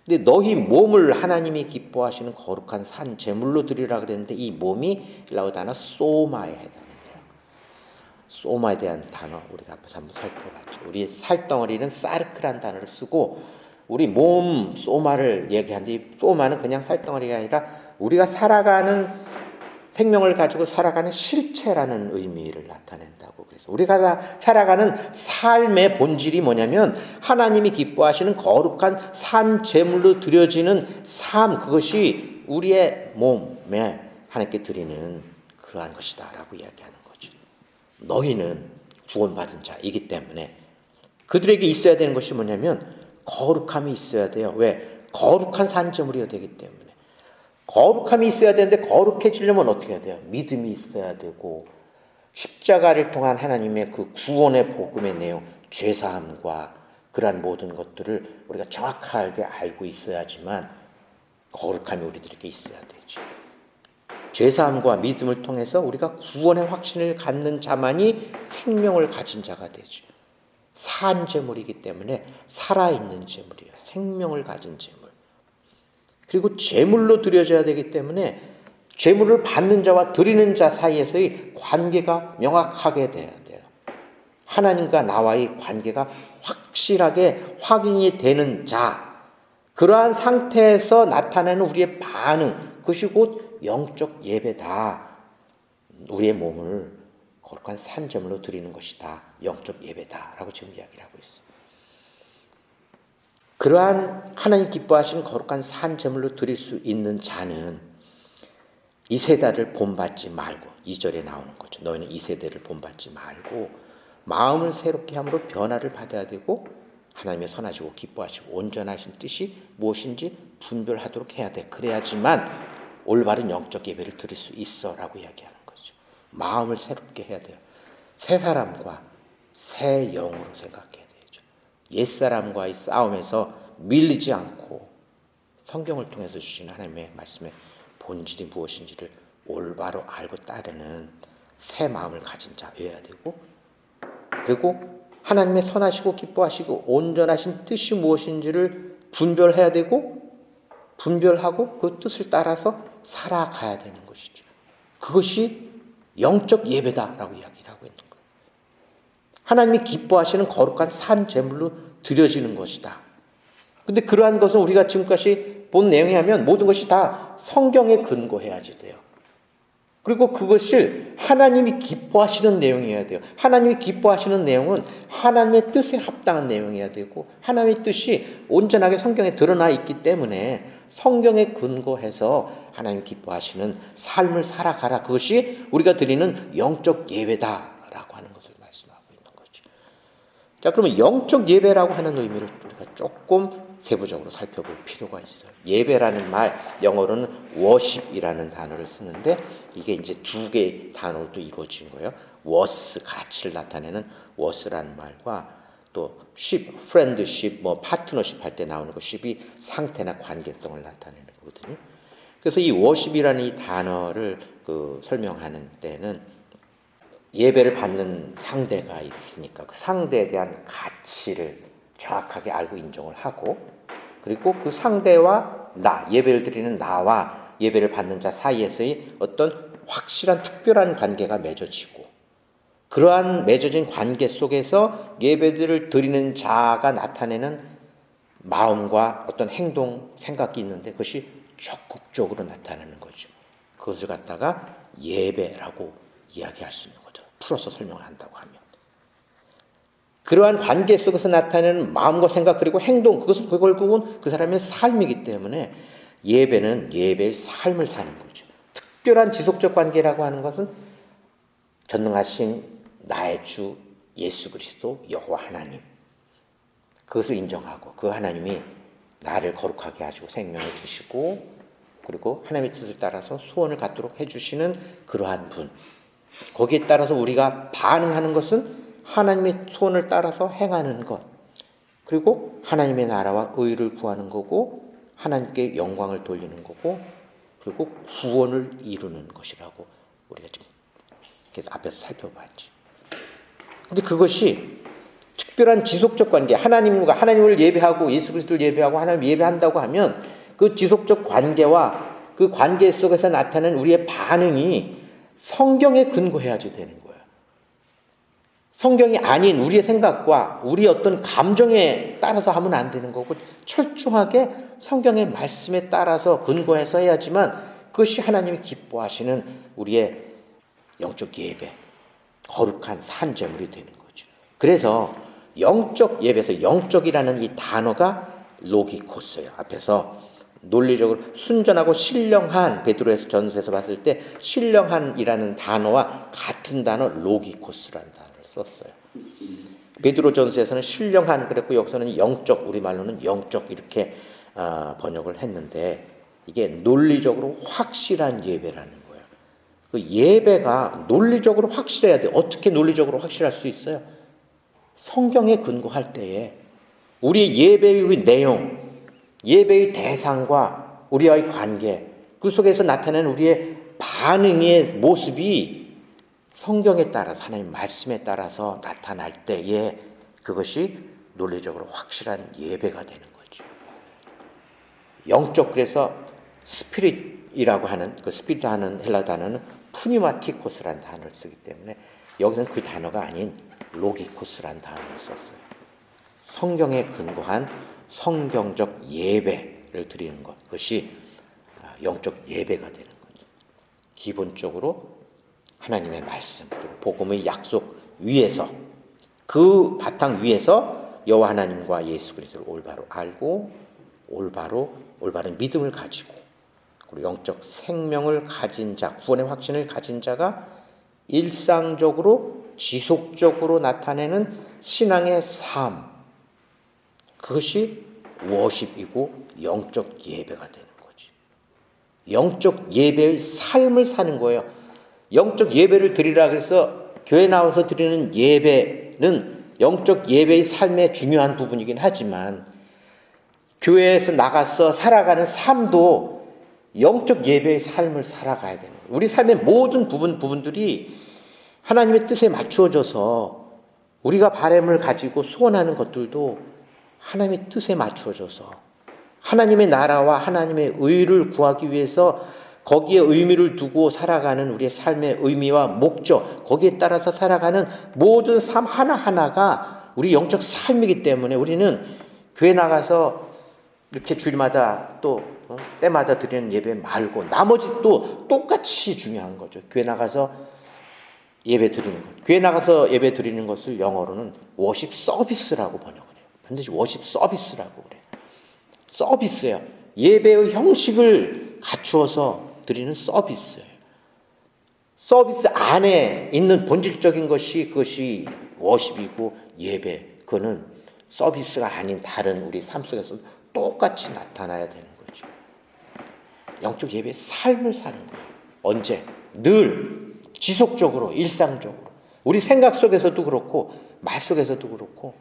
근데 너희 몸을 하나님이 기뻐하시는 거룩한 산제물로 드리라 그랬는데 이 몸이 헬라어 단어 소마에 해당합니다. 소마에 대한 단어 우리가 앞에서 한번 살펴봤죠. 우리 살덩어리는 사르크란 단어를 쓰고 우리 몸 소마를 얘기하는데 이 소마는 그냥 살덩어리가 아니라 우리가 살아가는 생명을 가지고 살아가는 실체라는 의미를 나타낸다고 그래서 우리가 살아가는 삶의 본질이 뭐냐면 하나님이 기뻐하시는 거룩한 산 제물로 드려지는 삶 그것이 우리의 몸에 하나님께 드리는 그러한 것이다라고 이야기하는 거죠. 너희는 구원받은 자이기 때문에 그들에게 있어야 되는 것이 뭐냐면 거룩함이 있어야 돼요. 왜? 거룩한 산제물이어야 되기 때문에. 거룩함이 있어야 되는데 거룩해지려면 어떻게 해야 돼요? 믿음이 있어야 되고 십자가를 통한 하나님의 그 구원의 복음의 내용, 죄사함과 그러한 모든 것들을 우리가 정확하게 알고 있어야지만 거룩함이 우리들에게 있어야 되죠. 죄사함과 믿음을 통해서 우리가 구원의 확신을 갖는 자만이 생명을 가진 자가 되죠. 산 제물이기 때문에 살아있는 제물이에요. 생명을 가진 제물. 그리고 제물로 드려져야 되기 때문에 제물을 받는 자와 드리는 자 사이에서의 관계가 명확하게 돼야 돼요. 하나님과 나와의 관계가 확실하게 확인이 되는 자, 그러한 상태에서 나타나는 우리의 반응, 그것이 곧 영적 예배다. 우리의 몸을 거룩한 산제물로 드리는 것이다. 영적 예배다라고 지금 이야기를 하고 있어요. 그러한 하나님 기뻐하시는 거룩한 산제물로 드릴 수 있는 자는 이 세대를 본받지 말고 2절에 나오는 거죠. 너희는 이 세대를 본받지 말고 마음을 새롭게 함으로 변화를 받아야 되고 하나님의 선하시고 기뻐하시고 온전하신 뜻이 무엇인지 분별하도록 해야 돼. 그래야지만 올바른 영적 예배를 드릴 수 있어 라고 이야기하는 거죠. 마음을 새롭게 해야 돼요. 새 사람과 새 영으로 생각해야 되죠. 옛사람과의 싸움에서 밀리지 않고 성경을 통해서 주시는 하나님의 말씀의 본질이 무엇인지를 올바로 알고 따르는 새 마음을 가진 자여야 되고, 그리고 하나님의 선하시고 기뻐하시고 온전하신 뜻이 무엇인지를 분별해야 되고, 분별하고 그 뜻을 따라서 살아가야 되는 것이죠. 그것이 영적 예배다라고 이야기를 하고 있는 거예요. 하나님이 기뻐하시는 거룩한 산 제물로 드려지는 것이다. 근데 그러한 것은 우리가 지금까지 본 내용에 하면 모든 것이 다 성경에 근거해야지 돼요. 그리고 그것을 하나님이 기뻐하시는 내용이어야 돼요. 하나님이 기뻐하시는 내용은 하나님의 뜻에 합당한 내용이어야 되고, 하나님의 뜻이 온전하게 성경에 드러나 있기 때문에 성경에 근거해서 하나님 기뻐하시는 삶을 살아가라. 그것이 우리가 드리는 영적 예배다라고 하는 것을 말씀하고 있는 거죠. 자, 그러면 영적 예배라고 하는 의미를 우리가 조금 세부적으로 살펴볼 필요가 있어요. 예배라는 말, 영어로는 worship이라는 단어를 쓰는데, 이게 이제 두 개의 단어로 이루어진 거예요. was, 가치를 나타내는 was라는 말과, 또 ship, friendship, partnership 할 때 나오는 거 ship이 상태나 관계성을 나타내는 거거든요. 그래서 이 worship이라는 이 단어를 설명하는 때는 예배를 받는 상대가 있으니까 그 상대에 대한 가치를 정확하게 알고 인정을 하고, 그리고 그 상대와 예배를 드리는 나와 예배를 받는 자 사이에서의 어떤 확실한 특별한 관계가 맺어지고, 그러한 맺어진 관계 속에서 예배들을 드리는 자가 나타내는 마음과 어떤 행동, 생각이 있는데 그것이 적극적으로 나타나는 거죠. 그것을 갖다가 예배라고 이야기할 수 있는 거죠. 풀어서 설명을 한다고 하면. 그러한 관계 속에서 나타내는 마음과 생각, 그리고 행동, 그것은 결국은 그 사람의 삶이기 때문에 예배는 예배의 삶을 사는 거죠. 특별한 지속적 관계라고 하는 것은 전능하신 나의 주 예수 그리스도 여호와 하나님, 그것을 인정하고 그 하나님이 나를 거룩하게 하시고 생명을 주시고, 그리고 하나님의 뜻을 따라서 소원을 갖도록 해주시는 그러한 분, 거기에 따라서 우리가 반응하는 것은 하나님의 소원을 따라서 행하는 것, 그리고 하나님의 나라와 의를 구하는 거고, 하나님께 영광을 돌리는 거고, 그리고 구원을 이루는 것이라고 우리가 지금 계속 앞에서 살펴봤지. 근데 그것이 특별한 지속적 관계, 하나님을 예배하고 예수 그리스도를 예배하고 하나님을 예배한다고 하면 그 지속적 관계와 그 관계 속에서 나타나는 우리의 반응이 성경에 근거해야지 되는 거예요. 성경이 아닌 우리의 생각과 우리의 어떤 감정에 따라서 하면 안 되는 거고, 철저하게 성경의 말씀에 따라서 근거해서 해야지만 그것이 하나님이 기뻐하시는 우리의 영적 예배, 거룩한 산제물이 되는 거죠. 그래서 영적 예배에서 영적이라는 이 단어가 로기코스예요. 앞에서 논리적으로 순전하고 신령한, 베드로에서 전서에서 봤을 때 신령한이라는 단어와 같은 단어 로기코스라는 단어를 썼어요. 베드로 전서에서는 신령한 그랬고, 여기서는 영적, 우리말로는 영적 이렇게 번역을 했는데, 이게 논리적으로 확실한 예배라는 거예요. 그 예배가 논리적으로 확실해야 돼요. 어떻게 논리적으로 확실할 수 있어요? 성경에 근거할 때에 우리의 예배의 내용, 예배의 대상과 우리와의 관계, 그 속에서 나타나는 우리의 반응의 모습이 성경에 따라서, 하나님 말씀에 따라서 나타날 때에 그것이 논리적으로 확실한 예배가 되는 거죠. 영적, 그래서 스피릿이라고 하는, 그 스피릿 하는 헬라 단어는 푸니마티코스라는 단어를 쓰기 때문에 여기서는 그 단어가 아닌 로기코스라는 단어를 썼어요. 성경에 근거한 성경적 예배를 드리는 것, 그것이 영적 예배가 되는 거죠. 기본적으로 하나님의 말씀, 복음의 약속 위에서, 그 바탕 위에서 여호와 하나님과 예수 그리스도를 올바로 알고 올바른 믿음을 가지고, 그리고 영적 생명을 가진 자, 구원의 확신을 가진 자가 일상적으로 지속적으로 나타내는 신앙의 삶, 그것이 워십이고 영적 예배가 되는 거지. 영적 예배의 삶을 사는 거예요. 영적 예배를 드리라 그래서 교회 나와서 드리는 예배는 영적 예배의 삶의 중요한 부분이긴 하지만, 교회에서 나가서 살아가는 삶도 영적 예배의 삶을 살아가야 되는 거예요. 우리 삶의 모든 부분들이 하나님의 뜻에 맞추어져서 우리가 바람을 가지고 소원하는 것들도 하나님의 뜻에 맞추어져서 하나님의 나라와 하나님의 의를 구하기 위해서 거기에 의미를 두고 살아가는 우리의 삶의 의미와 목적, 거기에 따라서 살아가는 모든 삶 하나하나가 우리 영적 삶이기 때문에 우리는 교회 나가서 이렇게 주일마다 또 때마다 드리는 예배 말고 나머지 또 똑같이 중요한 거죠. 교회 나가서 예배 드리는 것. 교회 나가서 예배 드리는 것을 영어로는 워십 서비스라고 번역을 해요. 반드시 워십 서비스라고 그래요. 서비스예요. 예배의 형식을 갖추어서 드리는 서비스예요. 서비스 안에 있는 본질적인 것이 그것이 워십이고 예배. 그거는 서비스가 아닌 다른 우리 삶 속에서 똑같이 나타나야 되는 거죠. 영적 예배의 삶을 사는 거예요. 언제? 늘 지속적으로 일상적으로 우리 생각 속에서도 그렇고 말 속에서도 그렇고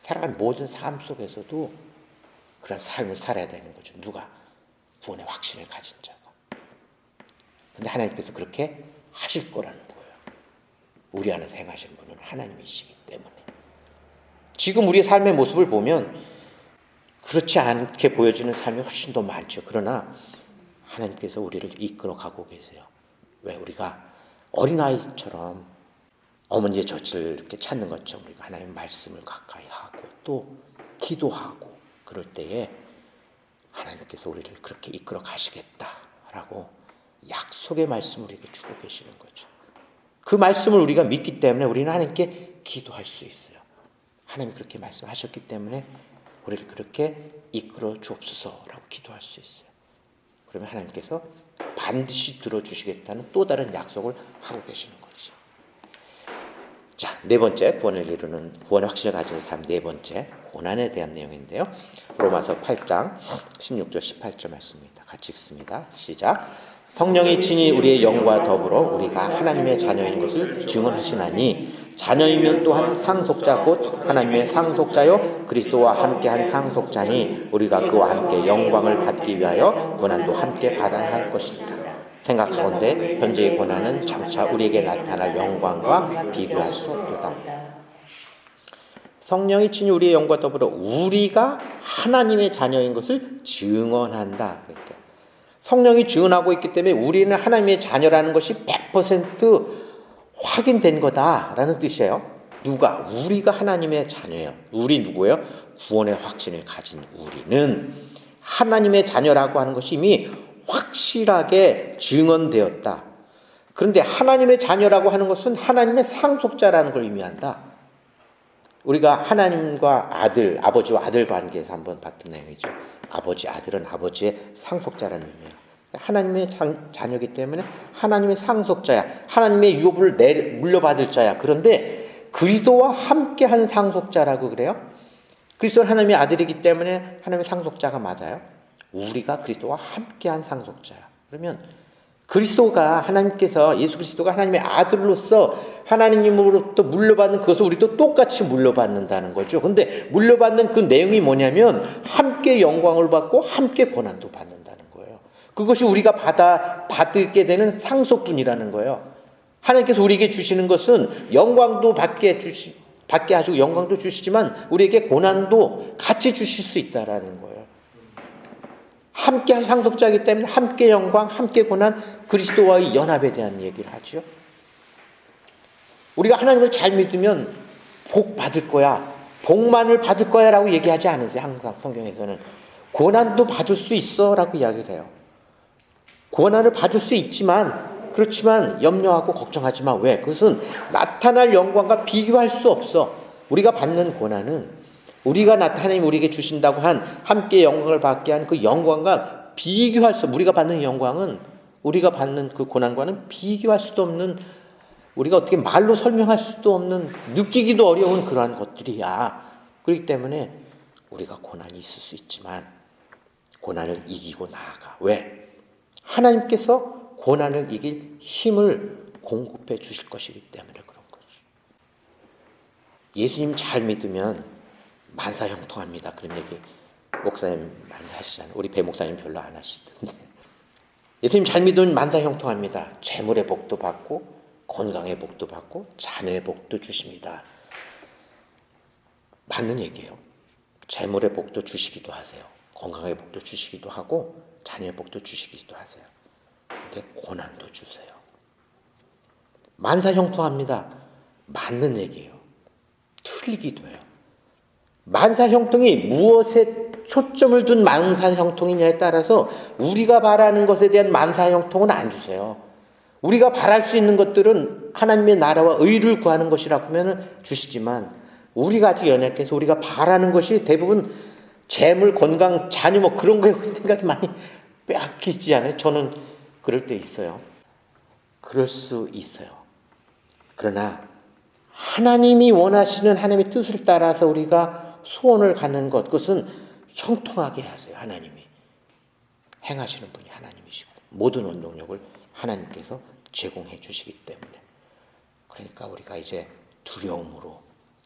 살아가는 모든 삶 속에서도 그런 삶을 살아야 되는 거죠. 누가? 구원의 확신을 가진 자가. 근데 하나님께서 그렇게 하실 거라는 거예요. 우리 안에서 행하신 분은 하나님이시기 때문에. 지금 우리의 삶의 모습을 보면 그렇지 않게 보여지는 삶이 훨씬 더 많죠. 그러나 하나님께서 우리를 이끌어 가고 계세요. 왜? 우리가 어린아이처럼 어머니의 젖을 이렇게 찾는 것처럼 우리가 하나님의 말씀을 가까이 하고 또 기도하고 그럴 때에 하나님께서 우리를 그렇게 이끌어 가시겠다라고 약속의 말씀을 우리에게 주고 계시는 거죠. 그 말씀을 우리가 믿기 때문에 우리는 하나님께 기도할 수 있어요. 하나님이 그렇게 말씀하셨기 때문에 우리를 그렇게 이끌어 주옵소서라고 기도할 수 있어요. 그러면 하나님께서 반드시 들어주시겠다는 또 다른 약속을 하고 계시는 거죠. 자, 네 번째 구원을 이루는 구원의 확신을 가진 삶 네 번째 고난에 대한 내용인데요. 로마서 8장 16절 18절 말씀입니다. 같이 읽습니다. 시작. 성령이 친히 우리의 영과 더불어 우리가 하나님의 자녀인 것을 증언하시나니 자녀이면 또한 상속자 곧 하나님의 상속자요 그리스도와 함께한 상속자니 우리가 그와 함께 영광을 받기 위하여 고난도 함께 받아야 할 것이니라. 생각하건대 현재의 고난은 장차 우리에게 나타날 영광과 비교할 수 없도다. 성령이 친히 우리의 영과 더불어 우리가 하나님의 자녀인 것을 증언한다. 그러니까 성령이 증언하고 있기 때문에 우리는 하나님의 자녀라는 것이 100% 확인된 거다라는 뜻이에요. 누가? 우리가 하나님의 자녀예요. 우리 누구예요? 구원의 확신을 가진 우리는 하나님의 자녀라고 하는 것이 이미 확실하게 증언되었다. 그런데 하나님의 자녀라고 하는 것은 하나님의 상속자라는 걸 의미한다. 우리가 하나님과 아들, 아버지와 아들 관계에서 한번 봤던 내용이죠. 아버지, 아들은 아버지의 상속자라는 의미예요. 하나님의 자녀이기 때문에 하나님의 상속자야. 하나님의 유업을 물려받을 자야. 그런데 그리스도와 함께한 상속자라고 그래요. 그리스도는 하나님의 아들이기 때문에 하나님의 상속자가 맞아요. 우리가 그리스도와 함께한 상속자야. 그러면 그리스도가 하나님께서 예수 그리스도가 하나님의 아들로서 하나님으로부터 물려받는 그것을 우리도 똑같이 물려받는다는 거죠. 근데 물려받는 그 내용이 뭐냐면 함께 영광을 받고 함께 고난도 받는다는 거예요. 그것이 우리가 받게 되는 상속분이라는 거예요. 하나님께서 우리에게 주시는 것은 영광도 받게 하시고 영광도 주시지만 우리에게 고난도 같이 주실 수 있다라는 거예요. 함께한 상속자이기 때문에 함께 영광, 함께 고난, 그리스도와의 연합에 대한 얘기를 하죠. 우리가 하나님을 잘 믿으면 복 받을 거야, 복만을 받을 거야 라고 얘기하지 않으세요. 항상 성경에서는 고난도 받을 수 있어 라고 이야기를 해요. 고난을 받을 수 있지만 그렇지만 염려하고 걱정하지 마. 왜? 그것은 나타날 영광과 비교할 수 없어. 우리가 받는 고난은 하나님 우리에게 주신다고 한 함께 영광을 받게 한 그 영광과 비교할 수, 우리가 받는 영광은 우리가 받는 그 고난과는 비교할 수도 없는, 우리가 어떻게 말로 설명할 수도 없는, 느끼기도 어려운 그러한 것들이야. 그렇기 때문에 우리가 고난이 있을 수 있지만 고난을 이기고 나아가. 왜? 하나님께서 고난을 이길 힘을 공급해 주실 것이기 때문에 그런 거죠. 예수님 잘 믿으면 만사형통합니다. 그런 얘기 목사님 많이 하시잖아요. 우리 배 목사님 별로 안 하시던데. 예수님 잘 믿으면 만사형통합니다. 재물의 복도 받고 건강의 복도 받고 자녀의 복도 주십니다. 맞는 얘기예요. 재물의 복도 주시기도 하세요. 건강의 복도 주시기도 하고 자녀의 복도 주시기도 하세요. 근데 고난도 주세요. 만사형통합니다. 맞는 얘기예요. 틀리기도 해요. 만사형통이 무엇에 초점을 둔 만사형통이냐에 따라서 우리가 바라는 것에 대한 만사형통은 안 주세요. 우리가 바랄 수 있는 것들은 하나님의 나라와 의를 구하는 것이라고 하면 주시지만 우리가 아직 연약해서 우리가 바라는 것이 대부분 재물, 건강, 자녀 뭐 그런 거에 생각이 많이 빼앗기지 않아요? 저는 그럴 때 있어요. 그럴 수 있어요. 그러나 하나님이 원하시는 하나님의 뜻을 따라서 우리가 소원을 갖는 것, 그것은 형통하게 하세요. 하나님이 행하시는 분이 하나님이시고 모든 원동력을 하나님께서 제공해 주시기 때문에, 그러니까 우리가 이제 두려움으로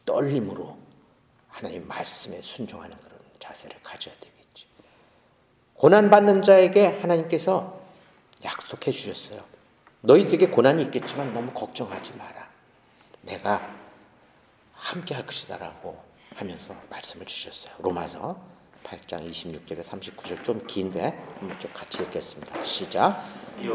떨림으로 하나님 말씀에 순종하는 그런 자세를 가져야 되겠지. 고난받는 자에게 하나님께서 약속해 주셨어요. 너희들에게 고난이 있겠지만 너무 걱정하지 마라. 내가 함께 할 것이다라고 하면서 말씀을 주셨어요. 로마서 8장 26절에 39절 좀 긴데 한번 좀 같이 읽겠습니다. 시작.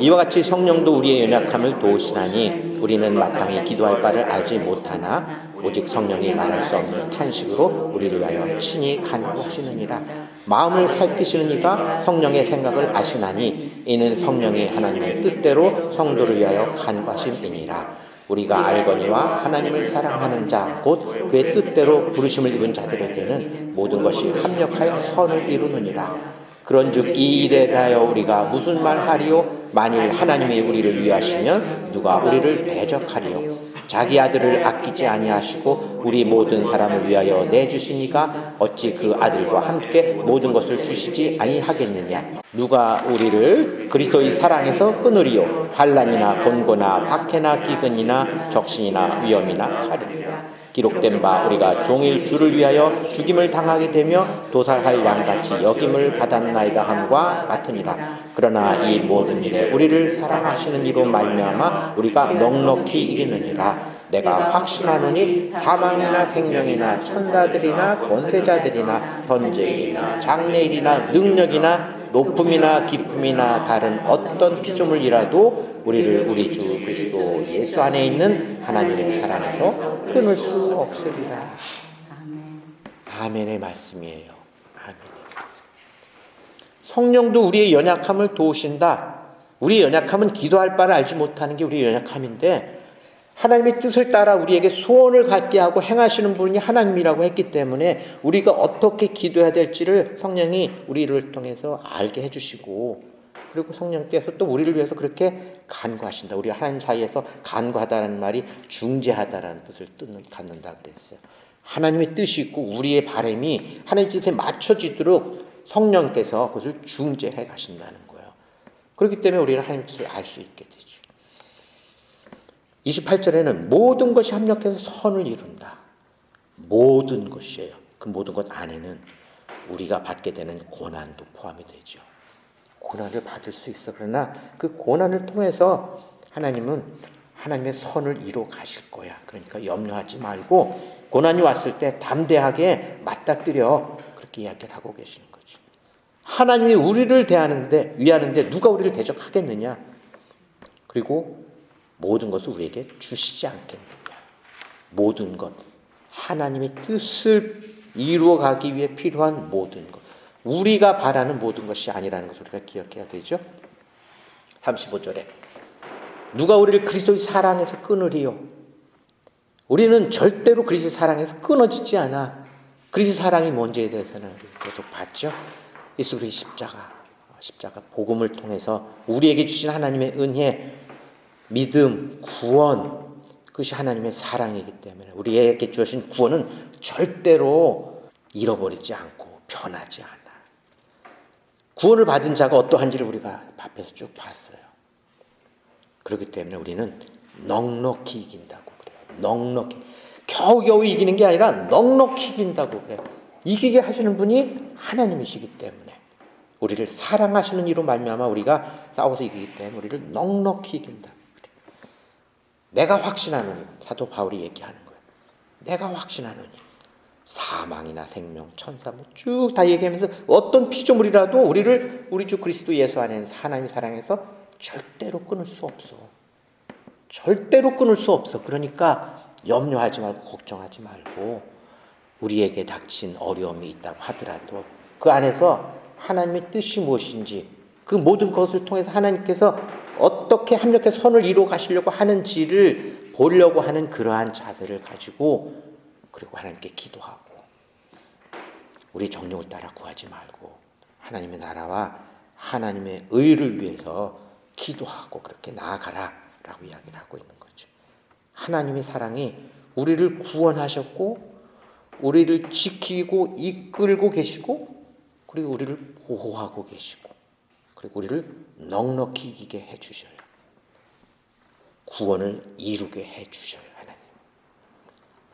이와 같이 성령도 우리의 연약함을 도우시나니 우리는 마땅히 기도할 바를 알지 못하나 오직 성령이 말할 수 없는 탄식으로 우리를 위하여 친히 간구하시느니라. 마음을 살피시는 이가 성령의 생각을 아시나니 이는 성령이 하나님의 뜻대로 성도를 위하여 간구하심이니라. 우리가 알거니와 하나님을 사랑하는 자 곧 그의 뜻대로 부르심을 입은 자들에게는 모든 것이 합력하여 선을 이루느니라. 그런즉 이 일에 대하여 우리가 무슨 말하리요? 만일 하나님이 우리를 위하시면 누가 우리를 대적하리요? 자기 아들을 아끼지 아니하시고 우리 모든 사람을 위하여 내주시니가 어찌 그 아들과 함께 모든 것을 주시지 아니하겠느냐? 누가 우리를 그리스도의 사랑에서 끊으리요? 환난이나 곤고나 박해나 기근이나 적신이나 위험이나 칼이니라. 기록된 바 우리가 종일 주를 위하여 죽임을 당하게 되며 도살할 양같이 여김을 받았나이다 함과 같으니라. 그러나 이 모든 일에 우리를 사랑하시는 이로 말미암아 우리가 넉넉히 이기느니라. 내가 확신하노니 사망이나 생명이나 천사들이나 권세자들이나 번제일이나 장래일이나 능력이나 높음이나 깊음이나 다른 어떤 피조물이라도 우리를 우리 주 그리스도 예수 안에 있는 하나님의 사랑에서 끊을 수 없으리라. 아멘의 말씀이에요. 아멘. 성령도 우리의 연약함을 도우신다. 우리의 연약함은 기도할 바를 알지 못하는 게 우리의 연약함인데 하나님의 뜻을 따라 우리에게 소원을 갖게 하고 행하시는 분이 하나님이라고 했기 때문에 우리가 어떻게 기도해야 될지를 성령이 우리를 통해서 알게 해주시고, 그리고 성령께서 또 우리를 위해서 그렇게 간구하신다. 우리 하나님 사이에서 간구하다는 말이 중재하다라는 뜻을 갖는다 그랬어요. 하나님의 뜻이 있고 우리의 바람이 하나님 뜻에 맞춰지도록 성령께서 그것을 중재해 가신다는 거예요. 그렇기 때문에 우리는 하나님 뜻을 알 수 있게 되죠. 28절에는 모든 것이 합력해서 선을 이룬다. 모든 것이에요. 그 모든 것 안에는 우리가 받게 되는 고난도 포함이 되죠. 고난을 받을 수 있어. 그러나 그 고난을 통해서 하나님은 하나님의 선을 이루어 가실 거야. 그러니까 염려하지 말고 고난이 왔을 때 담대하게 맞닥뜨려. 그렇게 이야기를 하고 계시는 거죠. 하나님이 우리를 위하는데 누가 우리를 대적하겠느냐. 그리고 모든 것을 우리에게 주시지 않겠느냐. 모든 것, 하나님의 뜻을 이루어가기 위해 필요한 모든 것, 우리가 바라는 모든 것이 아니라는 것을 우리가 기억해야 되죠. 35절에 누가 우리를 그리스도의 사랑에서 끊으리요? 우리는 절대로 그리스도의 사랑에서 끊어지지 않아. 그리스도의 사랑이 뭔지에 대해서는 계속 봤죠. 예수 그리스도의 십자가 복음을 통해서 우리에게 주신 하나님의 은혜, 믿음, 구원, 그것이 하나님의 사랑이기 때문에 우리에게 주신 구원은 절대로 잃어버리지 않고 변하지 않아. 구원을 받은 자가 어떠한지를 우리가 앞에서 쭉 봤어요. 그렇기 때문에 우리는 넉넉히 이긴다고 그래요. 넉넉히. 겨우겨우 이기는 게 아니라 넉넉히 이긴다고 그래요. 이기게 하시는 분이 하나님이시기 때문에 우리를 사랑하시는 이로 말미암아 우리가 싸워서 이기기 때문에 우리를 넉넉히 이긴다. 내가 확신하노니, 사도 바울이 얘기하는 거예요. 내가 확신하노니 사망이나 생명, 천사 쭉 다 얘기하면서 어떤 피조물이라도 우리를 우리 주 그리스도 예수 안에 하나님의 사랑에서 절대로 끊을 수 없어. 절대로 끊을 수 없어. 그러니까 염려하지 말고 걱정하지 말고 우리에게 닥친 어려움이 있다고 하더라도 그 안에서 하나님의 뜻이 무엇인지 그 모든 것을 통해서 하나님께서 어떻게 합력해서 선을 이루어 가시려고 하는지를 보려고 하는 그러한 자세를 가지고 그리고 하나님께 기도하고 우리 정욕을 따라 구하지 말고 하나님의 나라와 하나님의 의를 위해서 기도하고 그렇게 나아가라 라고 이야기를 하고 있는 거죠. 하나님의 사랑이 우리를 구원하셨고 우리를 지키고 이끌고 계시고 그리고 우리를 보호하고 계시고 그리고 우리를 넉넉히 이기게 해주셔요. 구원을 이루게 해주셔요. 하나님.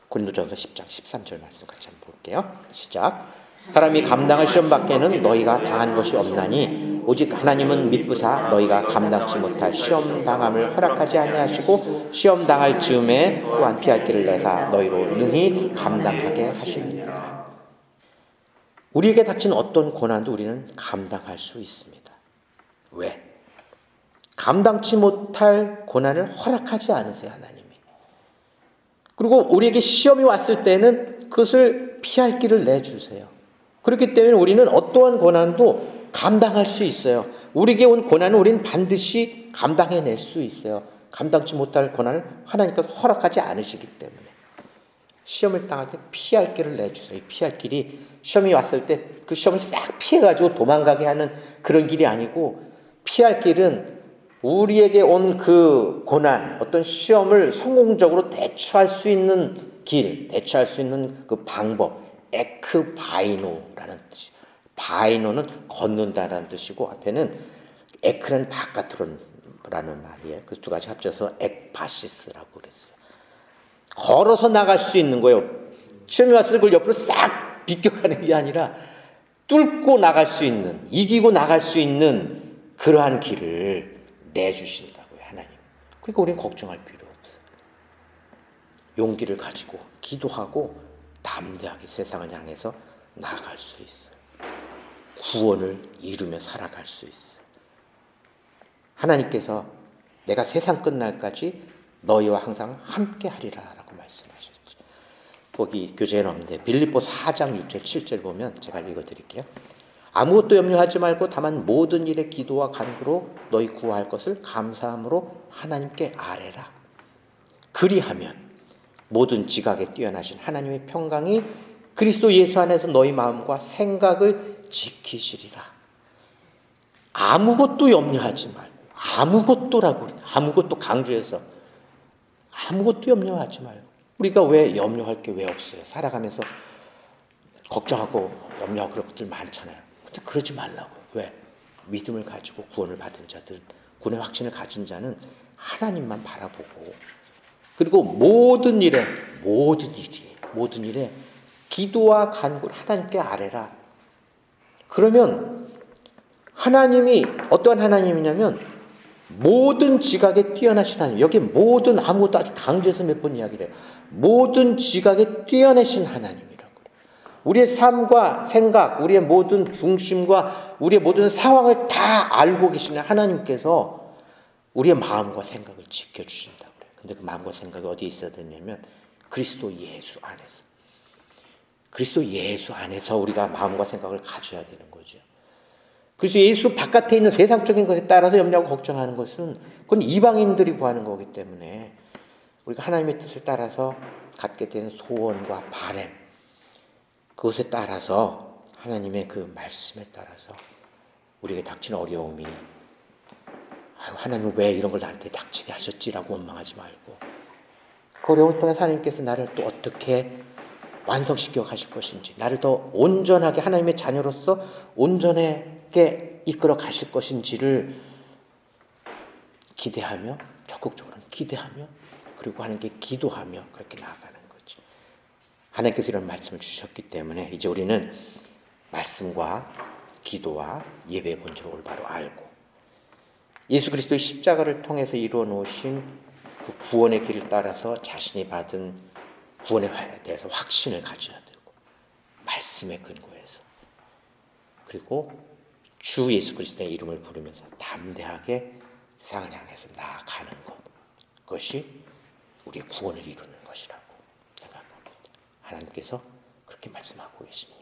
고린도전서 10장 13절 말씀 같이 한번 볼게요. 시작. 사람이 감당할 시험 밖에는 너희가 당한 것이 없나니 오직 하나님은 미쁘사 너희가 감당치 못할 시험 당함을 허락하지 아니하시고 시험 당할 즈음에 또한 피할 길을 내사 너희로 능히 감당하게 하시리라. 우리에게 닥친 어떤 고난도 우리는 감당할 수 있습니다. 왜? 감당치 못할 고난을 허락하지 않으세요, 하나님이. 그리고 우리에게 시험이 왔을 때는 그것을 피할 길을 내주세요. 그렇기 때문에 우리는 어떠한 고난도 감당할 수 있어요. 우리에게 온 고난은 우리는 반드시 감당해낼 수 있어요. 감당치 못할 고난을 하나님께서 허락하지 않으시기 때문에. 시험을 당할 때 피할 길을 내주세요. 피할 길이 시험이 왔을 때 그 시험을 싹 피해가지고 도망가게 하는 그런 길이 아니고 피할 길은 우리에게 온 그 고난, 어떤 시험을 성공적으로 대처할 수 있는 길, 대처할 수 있는 그 방법, 에크바이노라는 뜻이. 바이노는 걷는다라는 뜻이고 앞에는 에크는 바깥으로라는 말이에요. 그 두 가지 합쳐서 ek바시스라고 그랬어요. 걸어서 나갈 수 있는 거예요. 시험이 왔을 때 그걸 옆으로 싹 비껴가는 게 아니라 뚫고 나갈 수 있는, 이기고 나갈 수 있는 그러한 길을 내주신다고요, 하나님. 그러니까 우리는 걱정할 필요 없어요. 용기를 가지고 기도하고 담대하게 세상을 향해서 나아갈 수 있어요. 구원을 이루며 살아갈 수 있어요. 하나님께서 내가 세상 끝날까지 너희와 항상 함께 하리라 라고 말씀하셨죠. 거기 교재에 없는데 빌립보 4장 6절 7절 보면 제가 읽어드릴게요. 아무것도 염려하지 말고 다만 모든 일에 기도와 간구로 너희 구할 것을 감사함으로 하나님께 아뢰라. 그리하면 모든 지각에 뛰어나신 하나님의 평강이 그리스도 예수 안에서 너희 마음과 생각을 지키시리라. 아무것도 염려하지 말고 아무것도라고 아무것도 강조해서 아무것도 염려하지 말고 우리가 왜 염려할 게 왜 없어요? 살아가면서 걱정하고 염려하고 그런 것들 많잖아요. 근데 그러지 말라고요. 왜? 믿음을 가지고 구원을 받은 자들, 구원의 확신을 가진 자는 하나님만 바라보고 그리고 모든 일에 기도와 간구를 하나님께 아뢰라. 그러면 하나님이 어떠한 하나님이냐면 모든 지각에 뛰어나신 하나님. 여기 모든 아무것도 아주 강조해서 몇 번 이야기를 해요. 모든 지각에 뛰어내신 하나님이라고. 우리의 삶과 생각, 우리의 모든 중심과 우리의 모든 상황을 다 알고 계시는 하나님께서 우리의 마음과 생각을 지켜주신다고 그래요. 근데 그 마음과 생각이 어디에 있어야 되냐면 그리스도 예수 안에서. 그리스도 예수 안에서 우리가 마음과 생각을 가져야 되는 거죠. 그래서 예수 바깥에 있는 세상적인 것에 따라서 염려하고 걱정하는 것은 그건 이방인들이 구하는 거기 때문에 우리가 하나님의 뜻을 따라서 갖게 되는 소원과 바람 그것에 따라서 하나님의 그 말씀에 따라서 우리에게 닥친 어려움이 하나님은 왜 이런 걸 나한테 닥치게 하셨지라고 원망하지 말고 그 어려움을 통해 하나님께서 나를 또 어떻게 완성시켜 가실 것인지 나를 더 온전하게 하나님의 자녀로서 온전하게 이끌어 가실 것인지를 기대하며 적극적으로 기대하며 그리고 하나님께 기도하며 그렇게 나아가는 거지. 하나님께서 이런 말씀을 주셨기 때문에 이제 우리는 말씀과 기도와 예배의 본질을 올바로 알고 예수 그리스도의 십자가를 통해서 이루어 놓으신 그 구원의 길을 따라서 자신이 받은 구원에 대해서 확신을 가져야 되고 말씀에 근거해서 그리고 주 예수 그리스도의 이름을 부르면서 담대하게 세상을 향해서 나아가는 것 그것이 우리의 구원을 이루는 것이라고 생각합니다. 하나님께서 그렇게 말씀하고 계십니다.